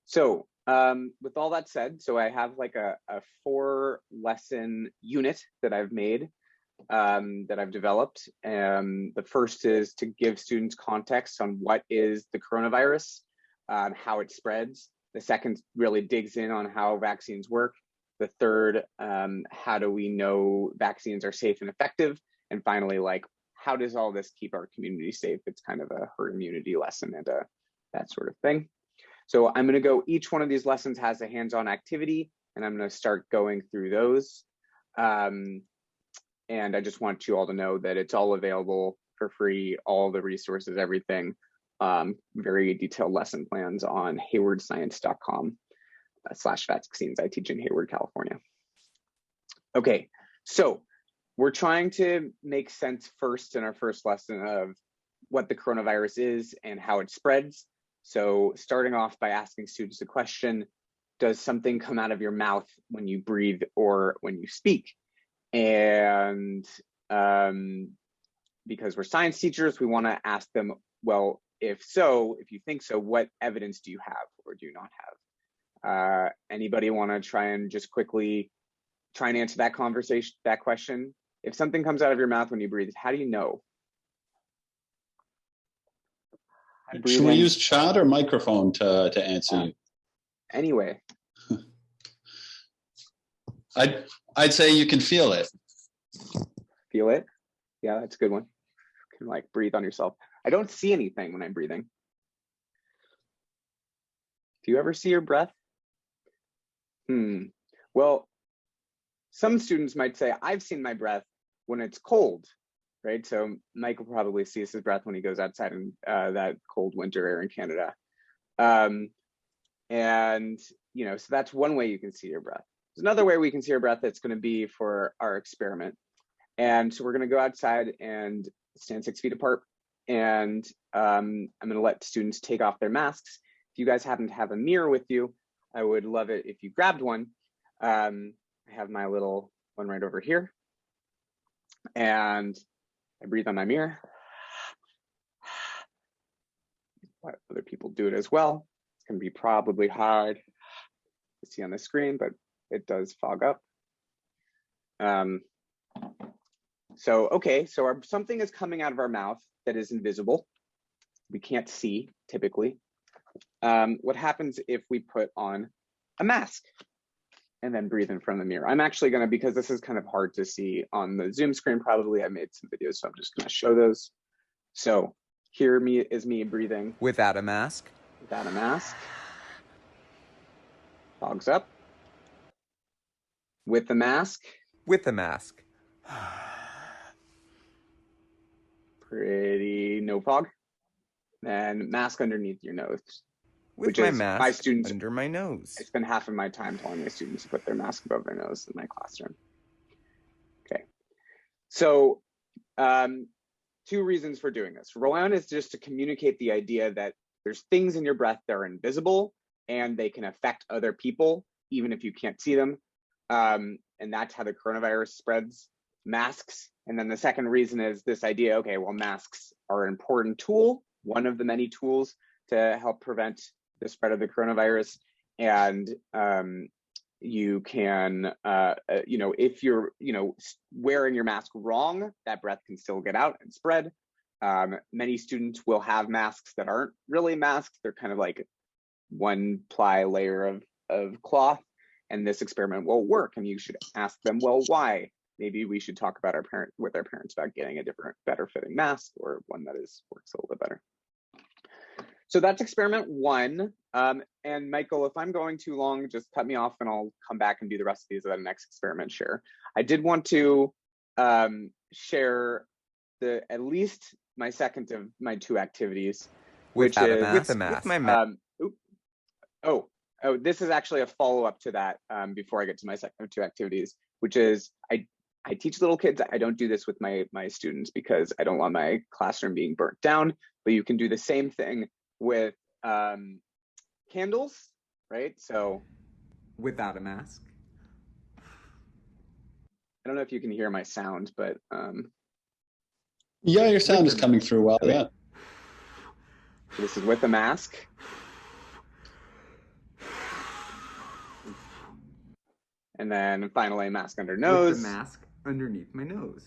So with all that said, so I have a 4-lesson unit that I've made, that I've developed. The first is to give students context on what is the coronavirus, how it spreads. The second really digs in on how vaccines work. The third, how do we know vaccines are safe and effective? And finally, how does all this keep our community safe? It's kind of a herd immunity lesson and that sort of thing. So I'm going to go, each one of these lessons has a hands-on activity, and I'm going to start going through those. And I just want you all to know that it's all available for free, all the resources, everything, very detailed lesson plans on haywardscience.com/vaccines. I teach in Hayward, California. Okay, so we're trying to make sense first in our first lesson of what the coronavirus is and how it spreads. So starting off by asking students the question, does something come out of your mouth when you breathe or when you speak? And because we're science teachers, we want to ask them, well, if you think so, what evidence do you have or do you not have? Anybody want to try and just quickly try and answer that question? If something comes out of your mouth when you breathe, how do you know? Should we use chat or microphone to answer you? Anyway. I'd say you can feel it. Feel it? Yeah, that's a good one. You can breathe on yourself. I don't see anything when I'm breathing. Do you ever see your breath? Well, some students might say, I've seen my breath when it's cold, right? So Michael probably sees his breath when he goes outside in that cold winter air in Canada. So that's one way you can see your breath. There's another way we can see our breath that's going to be for our experiment. And so we're going to go outside and stand 6 feet apart. And I'm going to let students take off their masks. If you guys happen to have a mirror with you, I would love it if you grabbed one. I have my little one right over here. And I breathe on my mirror. Let other people do it as well. It's going to be probably hard to see on the screen, but it does fog up. So something is coming out of our mouth that is invisible. We can't see typically. What happens if we put on a mask and then breathe in front of the mirror? I'm actually going to, because this is kind of hard to see on the Zoom screen, probably I made some videos, so I'm just going to show those. So here is me breathing. Without a mask? Without a mask. Fogs up. With the mask? With the mask. Pretty no fog. And mask underneath your nose. With my mask under my nose. I spend half of my time telling my students to put their mask above their nose in my classroom. Okay. So two reasons for doing this. One is just to communicate the idea that there's things in your breath that are invisible and they can affect other people, even if you can't see them. And that's how the coronavirus spreads. Masks. And then the second reason is this idea, okay, well, masks are an important tool, one of the many tools to help prevent the spread of the coronavirus. And you can, if you're, wearing your mask wrong, that breath can still get out and spread. Many students will have masks that aren't really masks. They're kind of like one ply layer of cloth. And this experiment will work. And you should ask them, well, why? Maybe we should talk about with our parents about getting a different, better fitting mask, or one that works a little bit better. So that's experiment one. And Michael, if I'm going too long, just cut me off and I'll come back and do the rest of these at the next experiment share. I did want to share at least my second of my two activities, which is with my mask. This is actually a follow-up to that before I get to my second of two activities, which is I teach little kids. I don't do this with my students because I don't want my classroom being burnt down, but you can do the same thing with candles, right? So without a mask. I don't know if you can hear my sound, but yeah, your sound is coming through well. Okay. Yeah. This is with a mask. And then finally, mask under nose. With the mask underneath my nose.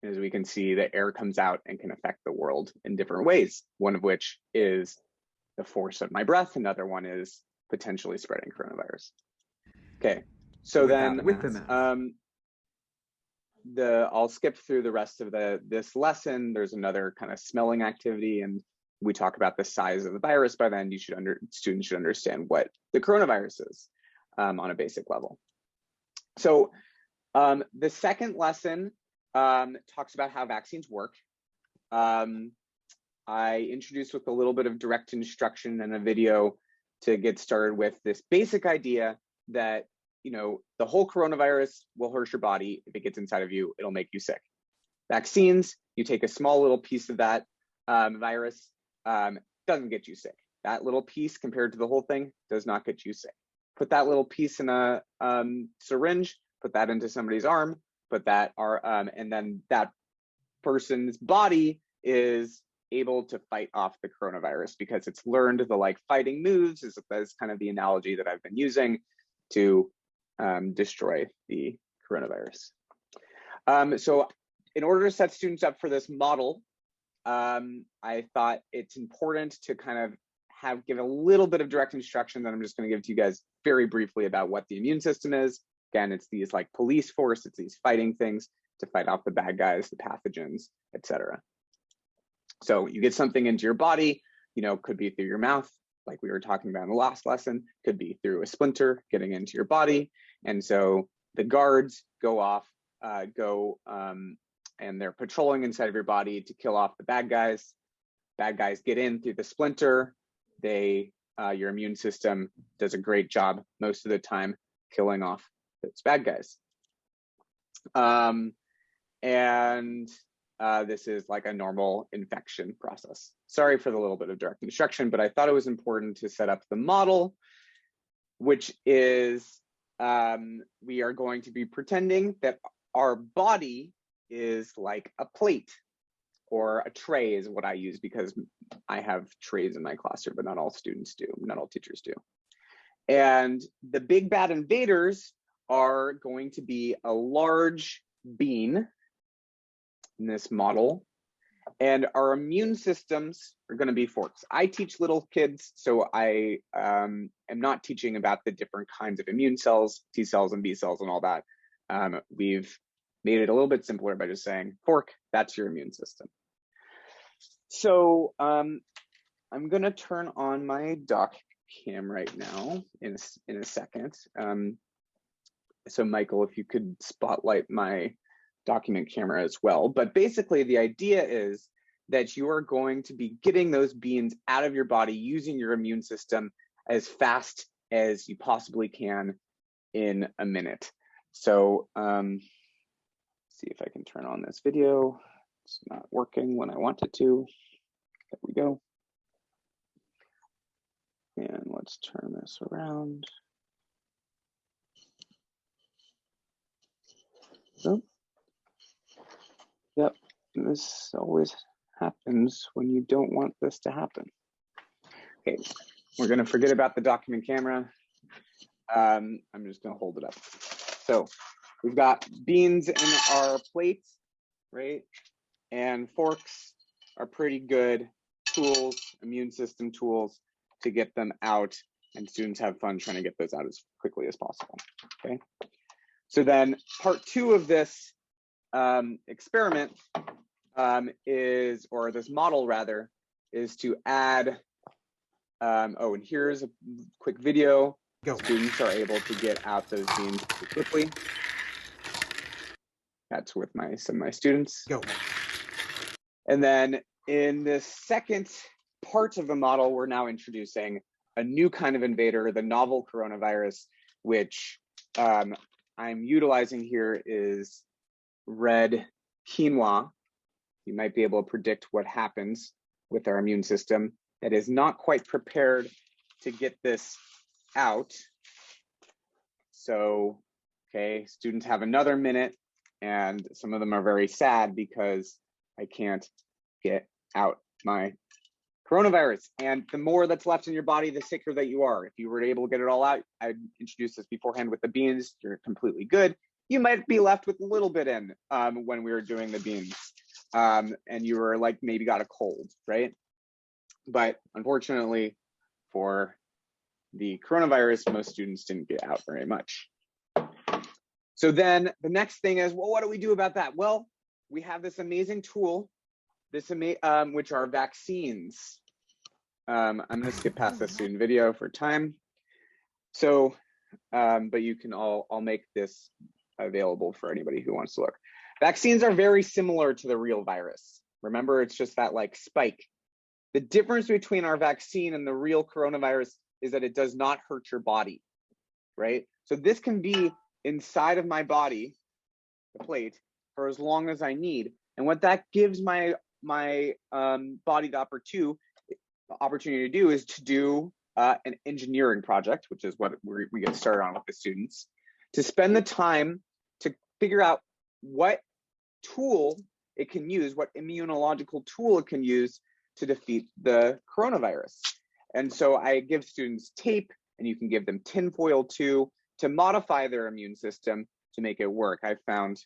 As we can see, the air comes out and can affect the world in different ways. One of which is the force of my breath. Another one is potentially spreading coronavirus. Okay, so then with the mask. I'll skip through the rest of this lesson. There's another kind of smelling activity, and we talk about the size of the virus. By then, students should understand what the coronavirus is on a basic level. So the second lesson talks about how vaccines work. I introduced with a little bit of direct instruction and a video to get started with this basic idea that, the whole coronavirus will hurt your body. If it gets inside of you, it'll make you sick. Vaccines, you take a small little piece of that virus, doesn't get you sick. That little piece compared to the whole thing does not get you sick. Put that little piece in a syringe, put that into somebody's arm, and then that person's body is able to fight off the coronavirus because it's learned the fighting moves is kind of the analogy that I've been using to destroy the coronavirus. So in order to set students up for this model, I thought it's important to kind of give a little bit of direct instruction that I'm just going to give to you guys very briefly about what the immune system is. Again, it's these police force, it's these fighting things to fight off the bad guys, the pathogens, etc. So you get something into your body, could be through your mouth, like we were talking about in the last lesson, could be through a splinter getting into your body. And so the guards go off, and they're patrolling inside of your body to kill off the bad guys. Bad guys get in through the splinter. Your immune system does a great job most of the time killing off those bad guys. This is like a normal infection process. Sorry for the little bit of direct instruction, but I thought it was important to set up the model, which is we are going to be pretending that our body is like a plate, or a tray is what I use because I have trays in my classroom, but not all students do, not all teachers do. And the big bad invaders are going to be a large bean in this model, and our immune systems are going to be forks. I teach little kids, so I am not teaching about the different kinds of immune cells, T cells and B cells and all that. We've made it a little bit simpler by just saying, fork, that's your immune system. So I'm going to turn on my doc cam right now in a second. So Michael, if you could spotlight my document camera as well. But basically the idea is that you are going to be getting those beans out of your body using your immune system as fast as you possibly can in a minute. So see if I can turn on this video. It's not working when I want it to. There we go. And let's turn this around. So, yep, this always happens when you don't want this to happen. Okay, we're gonna forget about the document camera. I'm just gonna hold it up. So we've got beans in our plates, right? And forks are pretty good tools, immune system tools, to get them out, and students have fun trying to get those out as quickly as possible, okay? So then part 2 of this experiment or this model rather, is to add, oh, and here's a quick video. Go. Students are able to get out those beans pretty quickly. That's with some of my students. Go. And then in this second part of the model, we're now introducing a new kind of invader, the novel coronavirus, which I'm utilizing here is red quinoa. You might be able to predict what happens with our immune system that is not quite prepared to get this out. So, okay, students have another minute, and some of them are very sad because I can't get out my coronavirus. And the more that's left in your body, the sicker that you are. If you were able to get it all out, I introduced this beforehand with the beans, you're completely good. You might be left with a little bit in when we were doing the beans. And you were like, maybe got a cold, right? But unfortunately for the coronavirus, most students didn't get out very much. So then the next thing is, well, what do we do about that? Well, we have this amazing tool, which are vaccines. I'm gonna skip past the student video for time. So, but you can I'll make this available for anybody who wants to look. Vaccines are very similar to the real virus. Remember, it's just that like spike. The difference between our vaccine and the real coronavirus is that it does not hurt your body, right? So this can be inside of my body, the plate, for as long as I need. And what that gives my body the opportunity to do is to do an engineering project, which is what we get started on with the students, to spend the time to figure out what tool it can use, what immunological tool it can use to defeat the coronavirus. And so I give students tape, and you can give them tinfoil too, to modify their immune system to make it work. I found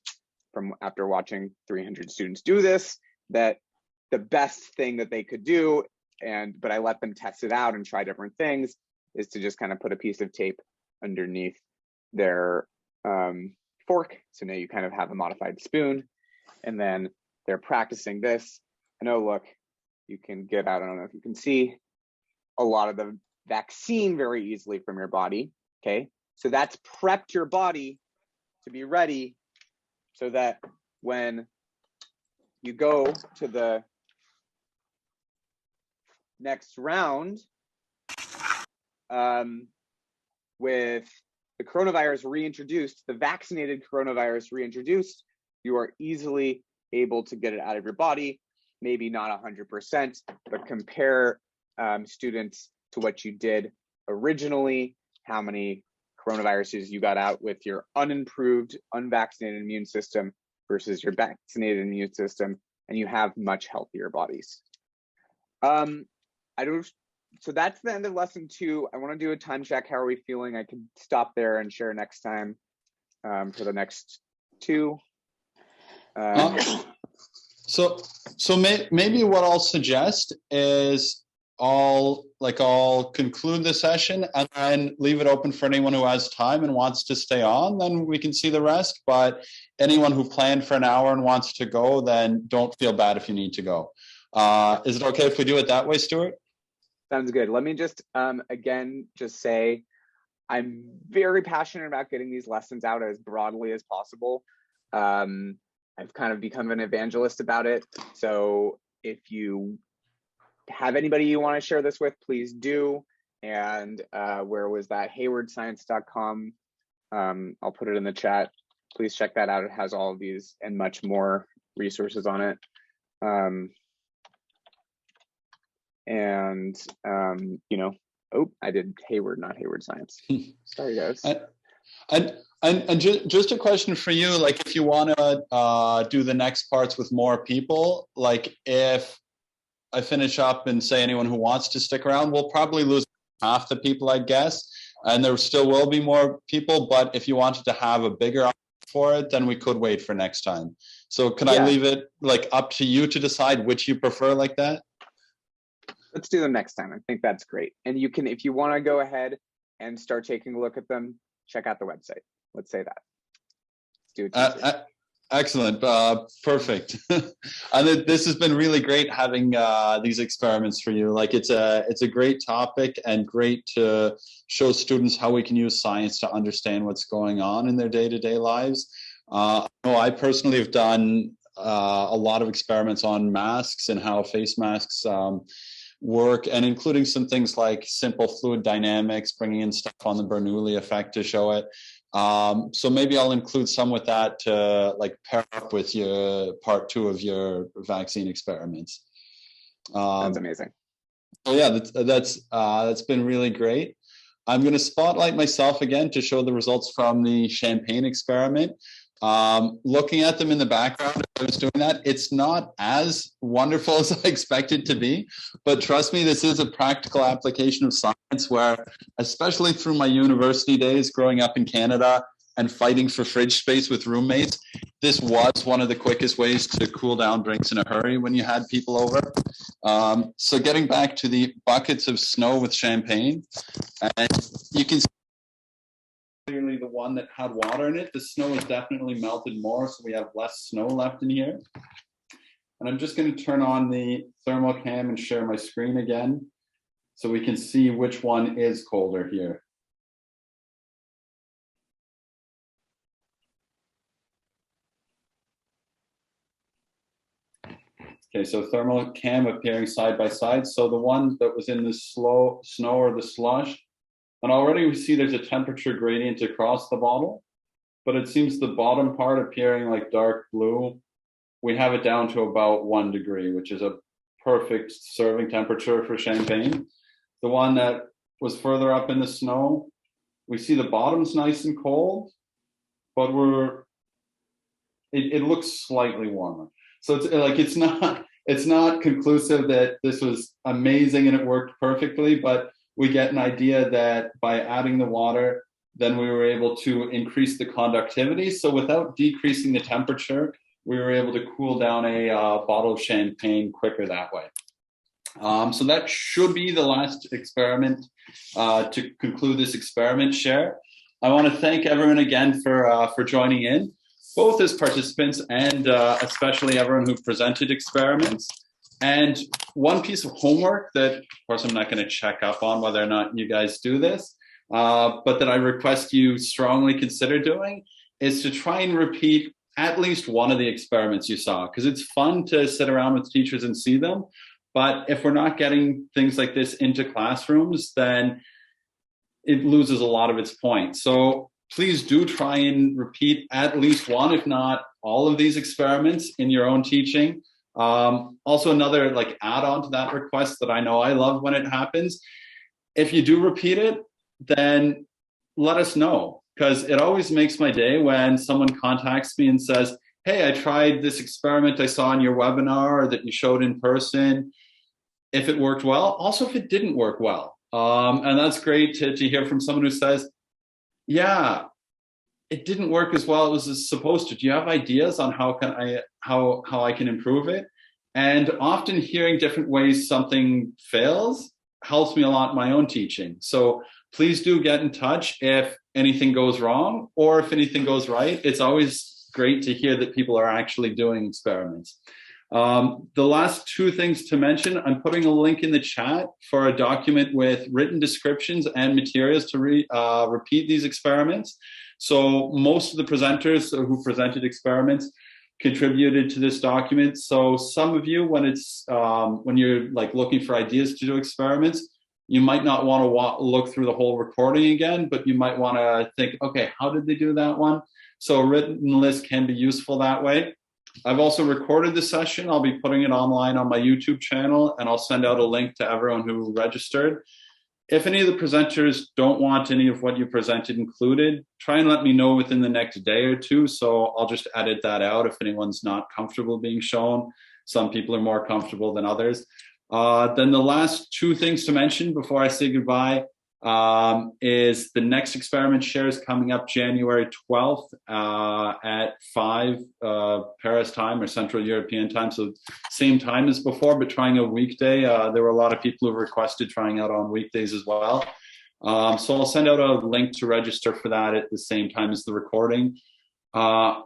from after watching 300 students do this, that the best thing that they could do, but I let them test it out and try different things, is to just kind of put a piece of tape underneath their fork. So now you kind of have a modified spoon, and then they're practicing this. And oh, look, you can get out, I don't know if you can see, a lot of the vaccine very easily from your body, okay? So that's prepped your body to be ready so that when you go to the next round with the coronavirus reintroduced, the vaccinated coronavirus reintroduced, you are easily able to get it out of your body. Maybe not 100%, but compare students to what you did originally, how many coronaviruses you got out with your unimproved, unvaccinated immune system versus your vaccinated immune system, and you have much healthier bodies. So that's the end of lesson 2. I want to do a time check. How are we feeling? I can stop there and share next time for the next 2. So maybe what I'll suggest is I'll conclude the session and then leave it open for anyone who has time and wants to stay on, then we can see the rest. But anyone who planned for an hour and wants to go, then don't feel bad if you need to go. Is it okay if we do it that way, Stuart? Sounds good. Let me just, again, just say, I'm very passionate about getting these lessons out as broadly as possible. I've kind of become an evangelist about it. So if you have anybody you want to share this with, please do. And where was that? haywardscience.com. I'll put it in the chat. please check that out. It has all of these and much more resources on it. You know, oh, I did Hayward, not Hayward Science. Sorry, guys. And just a question for you, like if you want to do the next parts with more people, like if I finish up and say anyone who wants to stick around, we'll probably lose half the people, I guess, and there still will be more people, but if you wanted to have a bigger option for it, then we could wait for next time. So can I leave it like up to you to decide which you prefer like that? Let's do them next time. I think that's great. And you can, if you want to go ahead and start taking a look at them, check out the website. Let's say that. Let's do it. Excellent. Perfect. And this has been really great having these experiments for you. Like it's a great topic and great to show students how we can use science to understand what's going on in their day-to-day lives. I personally have done a lot of experiments on masks and how face masks work, and including some things like simple fluid dynamics, bringing in stuff on the Bernoulli effect to show it. So maybe I'll include some with that to like pair up with your part 2 of your vaccine experiments. That's amazing. So yeah, that's been really great. I'm going to spotlight myself again to show the results from the champagne experiment. Looking at them in the background, as I was doing that, it's not as wonderful as I expected to be, but trust me, this is a practical application of science where, especially through my university days growing up in Canada and fighting for fridge space with roommates, this was one of the quickest ways to cool down drinks in a hurry when you had people over. So getting back to the buckets of snow with champagne, and you can see clearly the one that had water in it. The snow has definitely melted more, so we have less snow left in here. And I'm just going to turn on the thermal cam and share my screen again so we can see which one is colder here. Okay, so thermal cam appearing side by side. So the one that was in the snow or the slush, and already we see there's a temperature gradient across the bottle, but it seems the bottom part appearing like dark blue, we have it down to about 1 degree, which is a perfect serving temperature for champagne. The one that was further up in the snow, we see the bottom's nice and cold, but it looks slightly warmer. So it's not conclusive that this was amazing and it worked perfectly, but we get an idea that by adding the water, then we were able to increase the conductivity. So without decreasing the temperature, we were able to cool down a bottle of champagne quicker that way. So that should be the last experiment to conclude this experiment share. I want to thank everyone again for joining in, both as participants and especially everyone who presented experiments. And one piece of homework that, of course, I'm not going to check up on whether or not you guys do this, but that I request you strongly consider doing, is to try and repeat at least one of the experiments you saw, because it's fun to sit around with teachers and see them. But if we're not getting things like this into classrooms, then it loses a lot of its point. So please do try and repeat at least one, if not all of these experiments in your own teaching. Also another like add-on to that request that I know I love when it happens, if you do repeat it, then let us know, because it always makes my day when someone contacts me and says, hey, I tried this experiment I saw in your webinar or that you showed in person, if it worked well, also if it didn't work well. And that's great to hear from someone who says, yeah, it didn't work as well as it was supposed to. Do you have ideas on how I can improve it? And often hearing different ways something fails helps me a lot in my own teaching. So please do get in touch if anything goes wrong or if anything goes right. It's always great to hear that people are actually doing experiments. The last two things to mention, I'm putting a link in the chat for a document with written descriptions and materials to repeat these experiments. So most of the presenters who presented experiments contributed to this document. So some of you, when you're like looking for ideas to do experiments, you might not want to look through the whole recording again, but you might want to think, okay, how did they do that one? So a written list can be useful that way. I've also recorded the session. I'll be putting it online on my YouTube channel, and I'll send out a link to everyone who registered. If any of the presenters don't want any of what you presented included, try and let me know within the next day or two. So I'll just edit that out if anyone's not comfortable being shown. Some people are more comfortable than others. Then the last two things to mention before I say goodbye is the next experiment share is coming up January 12th at 5 Paris time or Central European time. So same time as before, but trying a weekday. There were a lot of people who requested trying out on weekdays as well. So I'll send out a link to register for that at the same time as the recording. I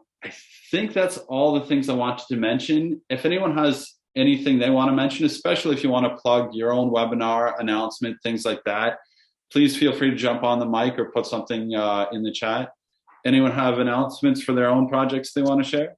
think that's all the things I wanted to mention. If anyone has anything they want to mention, especially if you want to plug your own webinar announcement, things like that, please feel free to jump on the mic or put something in the chat. Anyone have announcements for their own projects they want to share?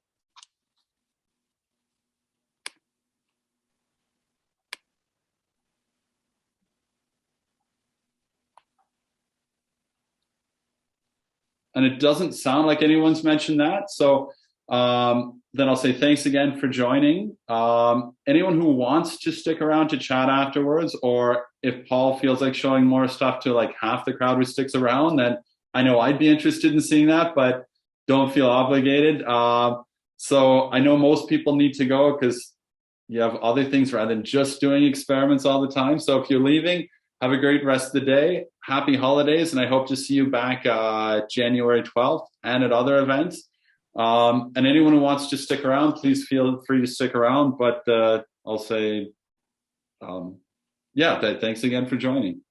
And it doesn't sound like anyone's mentioned that. So then I'll say thanks again for joining. Anyone who wants to stick around to chat afterwards, or if Paul feels like showing more stuff to like half the crowd who sticks around, then I know I'd be interested in seeing that, but don't feel obligated. So I know most people need to go because you have other things rather than just doing experiments all the time. So if you're leaving, have a great rest of the day. Happy holidays, and I hope to see you back January 12th and at other events. And anyone who wants to stick around, please feel free to stick around. But I'll say, thanks again for joining.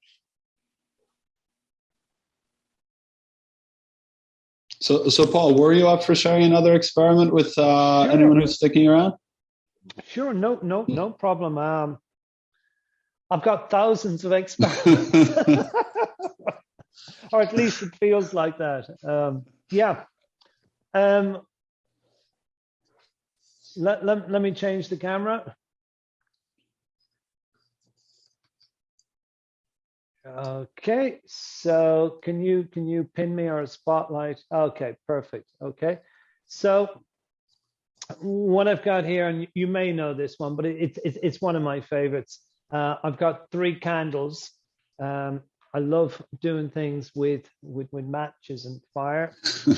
So Paul, were you up for sharing another experiment with Sure. anyone who's sticking around? Sure, no problem. I've got thousands of experiments, or at least it feels like that. Let me change the camera. Okay, so can you pin me or a spotlight? Okay, perfect. Okay, so what I've got here, and you may know this one, but it's one of my favorites. I've got 3 candles. I love doing things with matches and fire.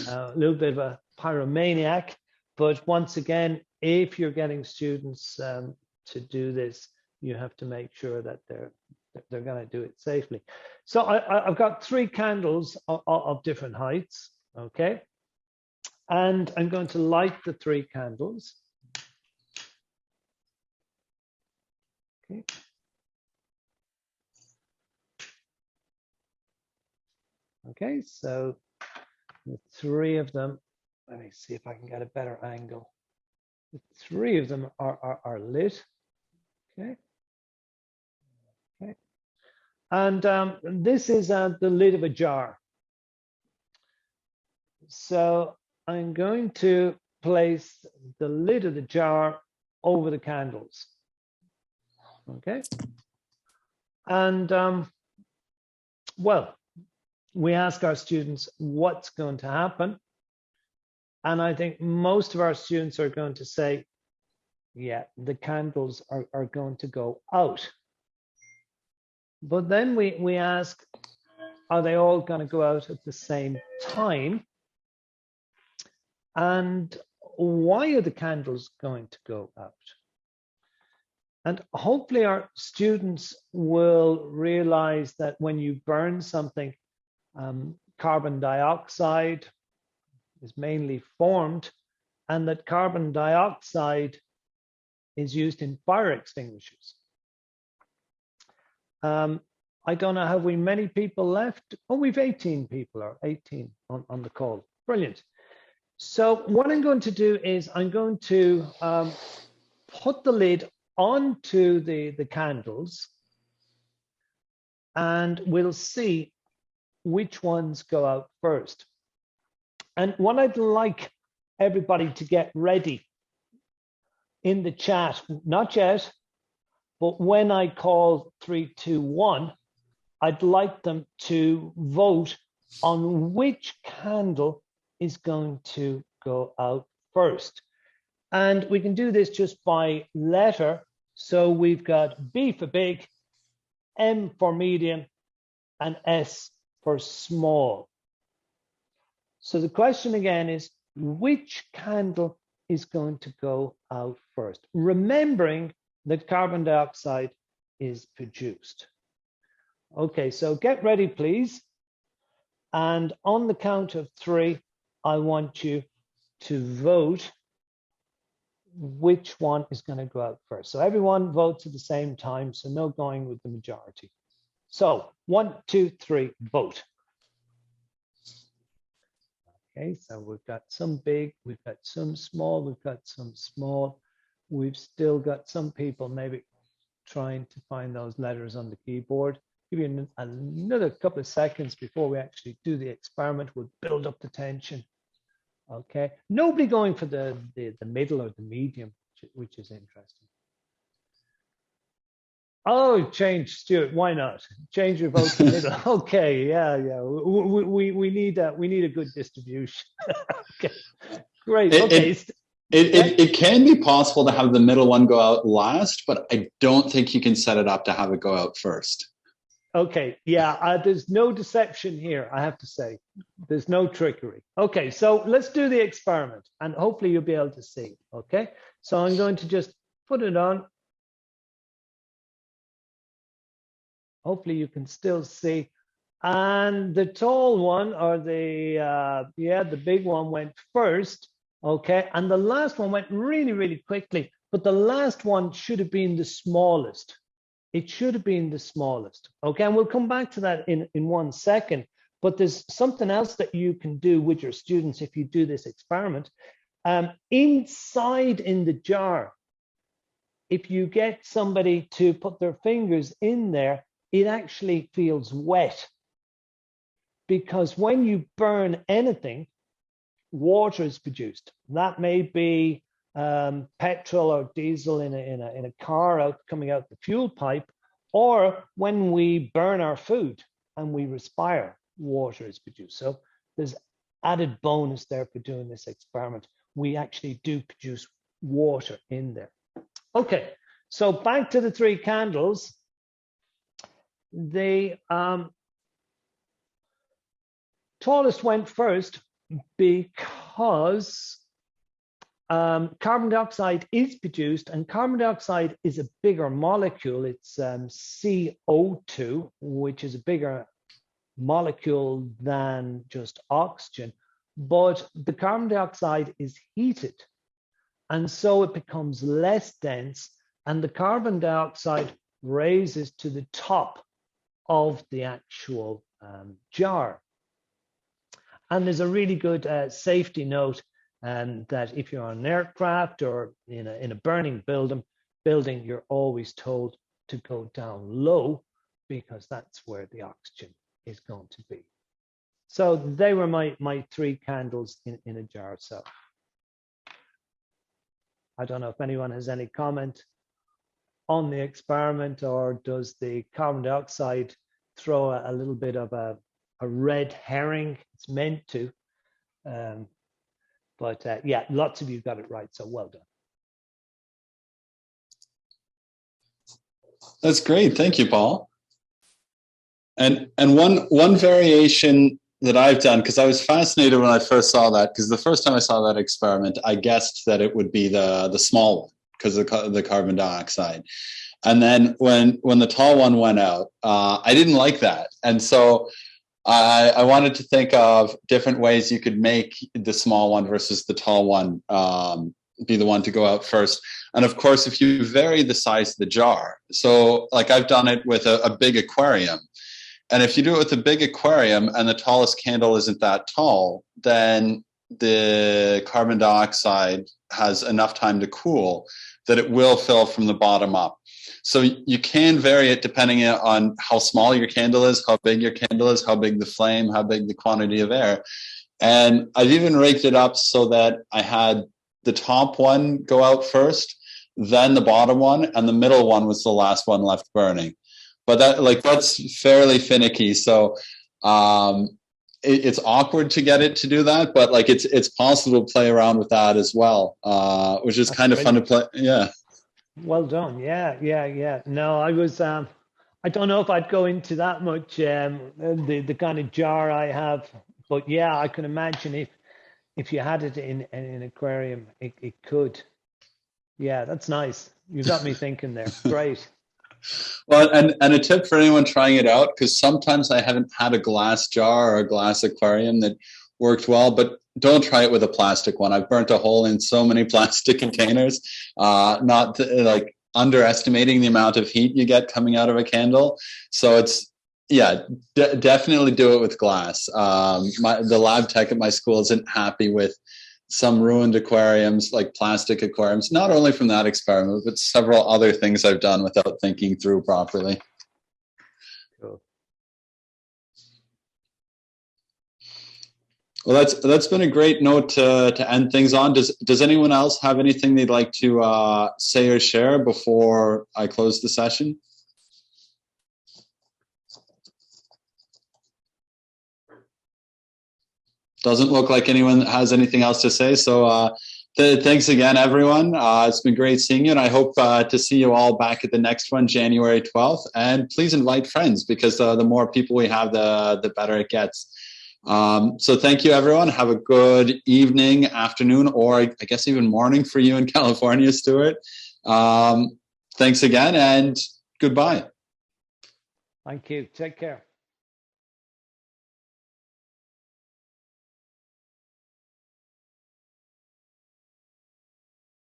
A little bit of a pyromaniac, but once again, if you're getting students to do this, you have to make sure that they're going to do it safely. So I've got 3 candles of different heights, okay? And I'm going to light the 3 candles. Okay. Okay, so the 3 of them, let me see if I can get a better angle. The 3 of them are lit, okay? Okay. And this is the lid of a jar. So I'm going to place the lid of the jar over the candles, okay? And well, we ask our students what's going to happen. And I think most of our students are going to say, yeah, the candles are going to go out. But then we ask, are they all going to go out at the same time? And why are the candles going to go out? And hopefully our students will realize that when you burn something, carbon dioxide is mainly formed, and that carbon dioxide is used in fire extinguishers. I don't know, have we many people left? Oh, we've 18 people, or 18 on the call. Brilliant. So what I'm going to do is I'm going to put the lid onto the candles, and we'll see which ones go out first. And what I'd like everybody to get ready in the chat, not yet, but when I call 3, 2, 1, I'd like them to vote on which candle is going to go out first. And we can do this just by letter. So we've got B for big, M for medium, and S for small. So the question again is, which candle is going to go out first? Remembering that carbon dioxide is produced. Okay, so get ready, please. And on the count of 3, I want you to vote which one is going to go out first. So everyone votes at the same time, so no going with the majority. So 1, 2, 3, vote. Okay, so we've got some big, we've got some small, we've got some small. We've still got some people maybe trying to find those letters on the keyboard. Give you another couple of seconds before we actually do the experiment. We'll build up the tension. Okay, nobody going for the middle or the medium, which is interesting. Oh, change, Stuart. Why not change your vote to middle? Okay, yeah. We need a good distribution. Okay, great. Okay. It can be possible to have the middle one go out last, but I don't think you can set it up to have it go out first. Okay, yeah, there's no deception here, I have to say. There's no trickery. Okay, so let's do the experiment, and hopefully you'll be able to see, okay? So I'm going to just put it on. Hopefully you can still see. And the tall one, or the big one went first, okay? And the last one went really, really quickly, but the last one should have been the smallest. It should have been the smallest, okay? And we'll come back to that in 1 second, but there's something else that you can do with your students if you do this experiment. Inside in the jar, if you get somebody to put their fingers in there, it actually feels wet, because when you burn anything, water is produced. That may be petrol or diesel in a car coming out the fuel pipe, or when we burn our food and we respire, water is produced. So there's added bonus there for doing this experiment. We actually do produce water in there. Okay, so back to the 3 candles. The tallest went first because carbon dioxide is produced, and carbon dioxide is a bigger molecule. It's CO2, which is a bigger molecule than just oxygen, but the carbon dioxide is heated, and so it becomes less dense, and the carbon dioxide raises to the top of the actual jar. And there's a really good safety note that if you're on an aircraft or in a burning building, you're always told to go down low, because that's where the oxygen is going to be. So they were my 3 candles in a jar. So I don't know if anyone has any comment on the experiment, or does the carbon dioxide throw a little bit of a red herring? It's meant to. But yeah, lots of you got it right, so well done. That's great. Thank you, Paul. And one variation that I've done, because I was fascinated when I first saw that, because the first time I saw that experiment, I guessed that it would be the small one because of the carbon dioxide. And then when the tall one went out, I didn't like that. And so I wanted to think of different ways you could make the small one versus the tall one be the one to go out first. And of course, if you vary the size of the jar, so like I've done it with a big aquarium. And if you do it with a big aquarium and the tallest candle isn't that tall, then the carbon dioxide has enough time to cool that it will fill from the bottom up. So you can vary it depending on how small your candle is, how big your candle is, how big the flame, how big the quantity of air. And I've even rigged it up so that I had the top one go out first, then the bottom one, and the middle one was the last one left burning. But that's fairly finicky. So it's awkward to get it to do that, but like it's possible to play around with that as well, which is kind of fun to play. Yeah. Well done. Yeah. No, I was. I don't know if I'd go into that much. The kind of jar I have, but yeah, I can imagine if you had it in an aquarium, it could. Yeah, that's nice. You got me thinking there. Great. Well, and a tip for anyone trying it out, because sometimes I haven't had a glass jar or a glass aquarium that worked well, but don't try it with a plastic one. I've burnt a hole in so many plastic containers, like underestimating the amount of heat you get coming out of a candle. So it's, yeah, definitely do it with glass. The lab tech at my school isn't happy with some ruined aquariums, like plastic aquariums, not only from that experiment, but several other things I've done without thinking through properly. Cool. Well, that's been a great note to end things on. Does anyone else have anything they'd like to say or share before I close the session? Doesn't look like anyone has anything else to say. So thanks again, everyone. It's been great seeing you, and I hope to see you all back at the next one, January 12th. And please invite friends, because the more people we have, the better it gets. So thank you, everyone. Have a good evening, afternoon, or I guess even morning for you in California, Stuart. Thanks again, and goodbye. Thank you. Take care.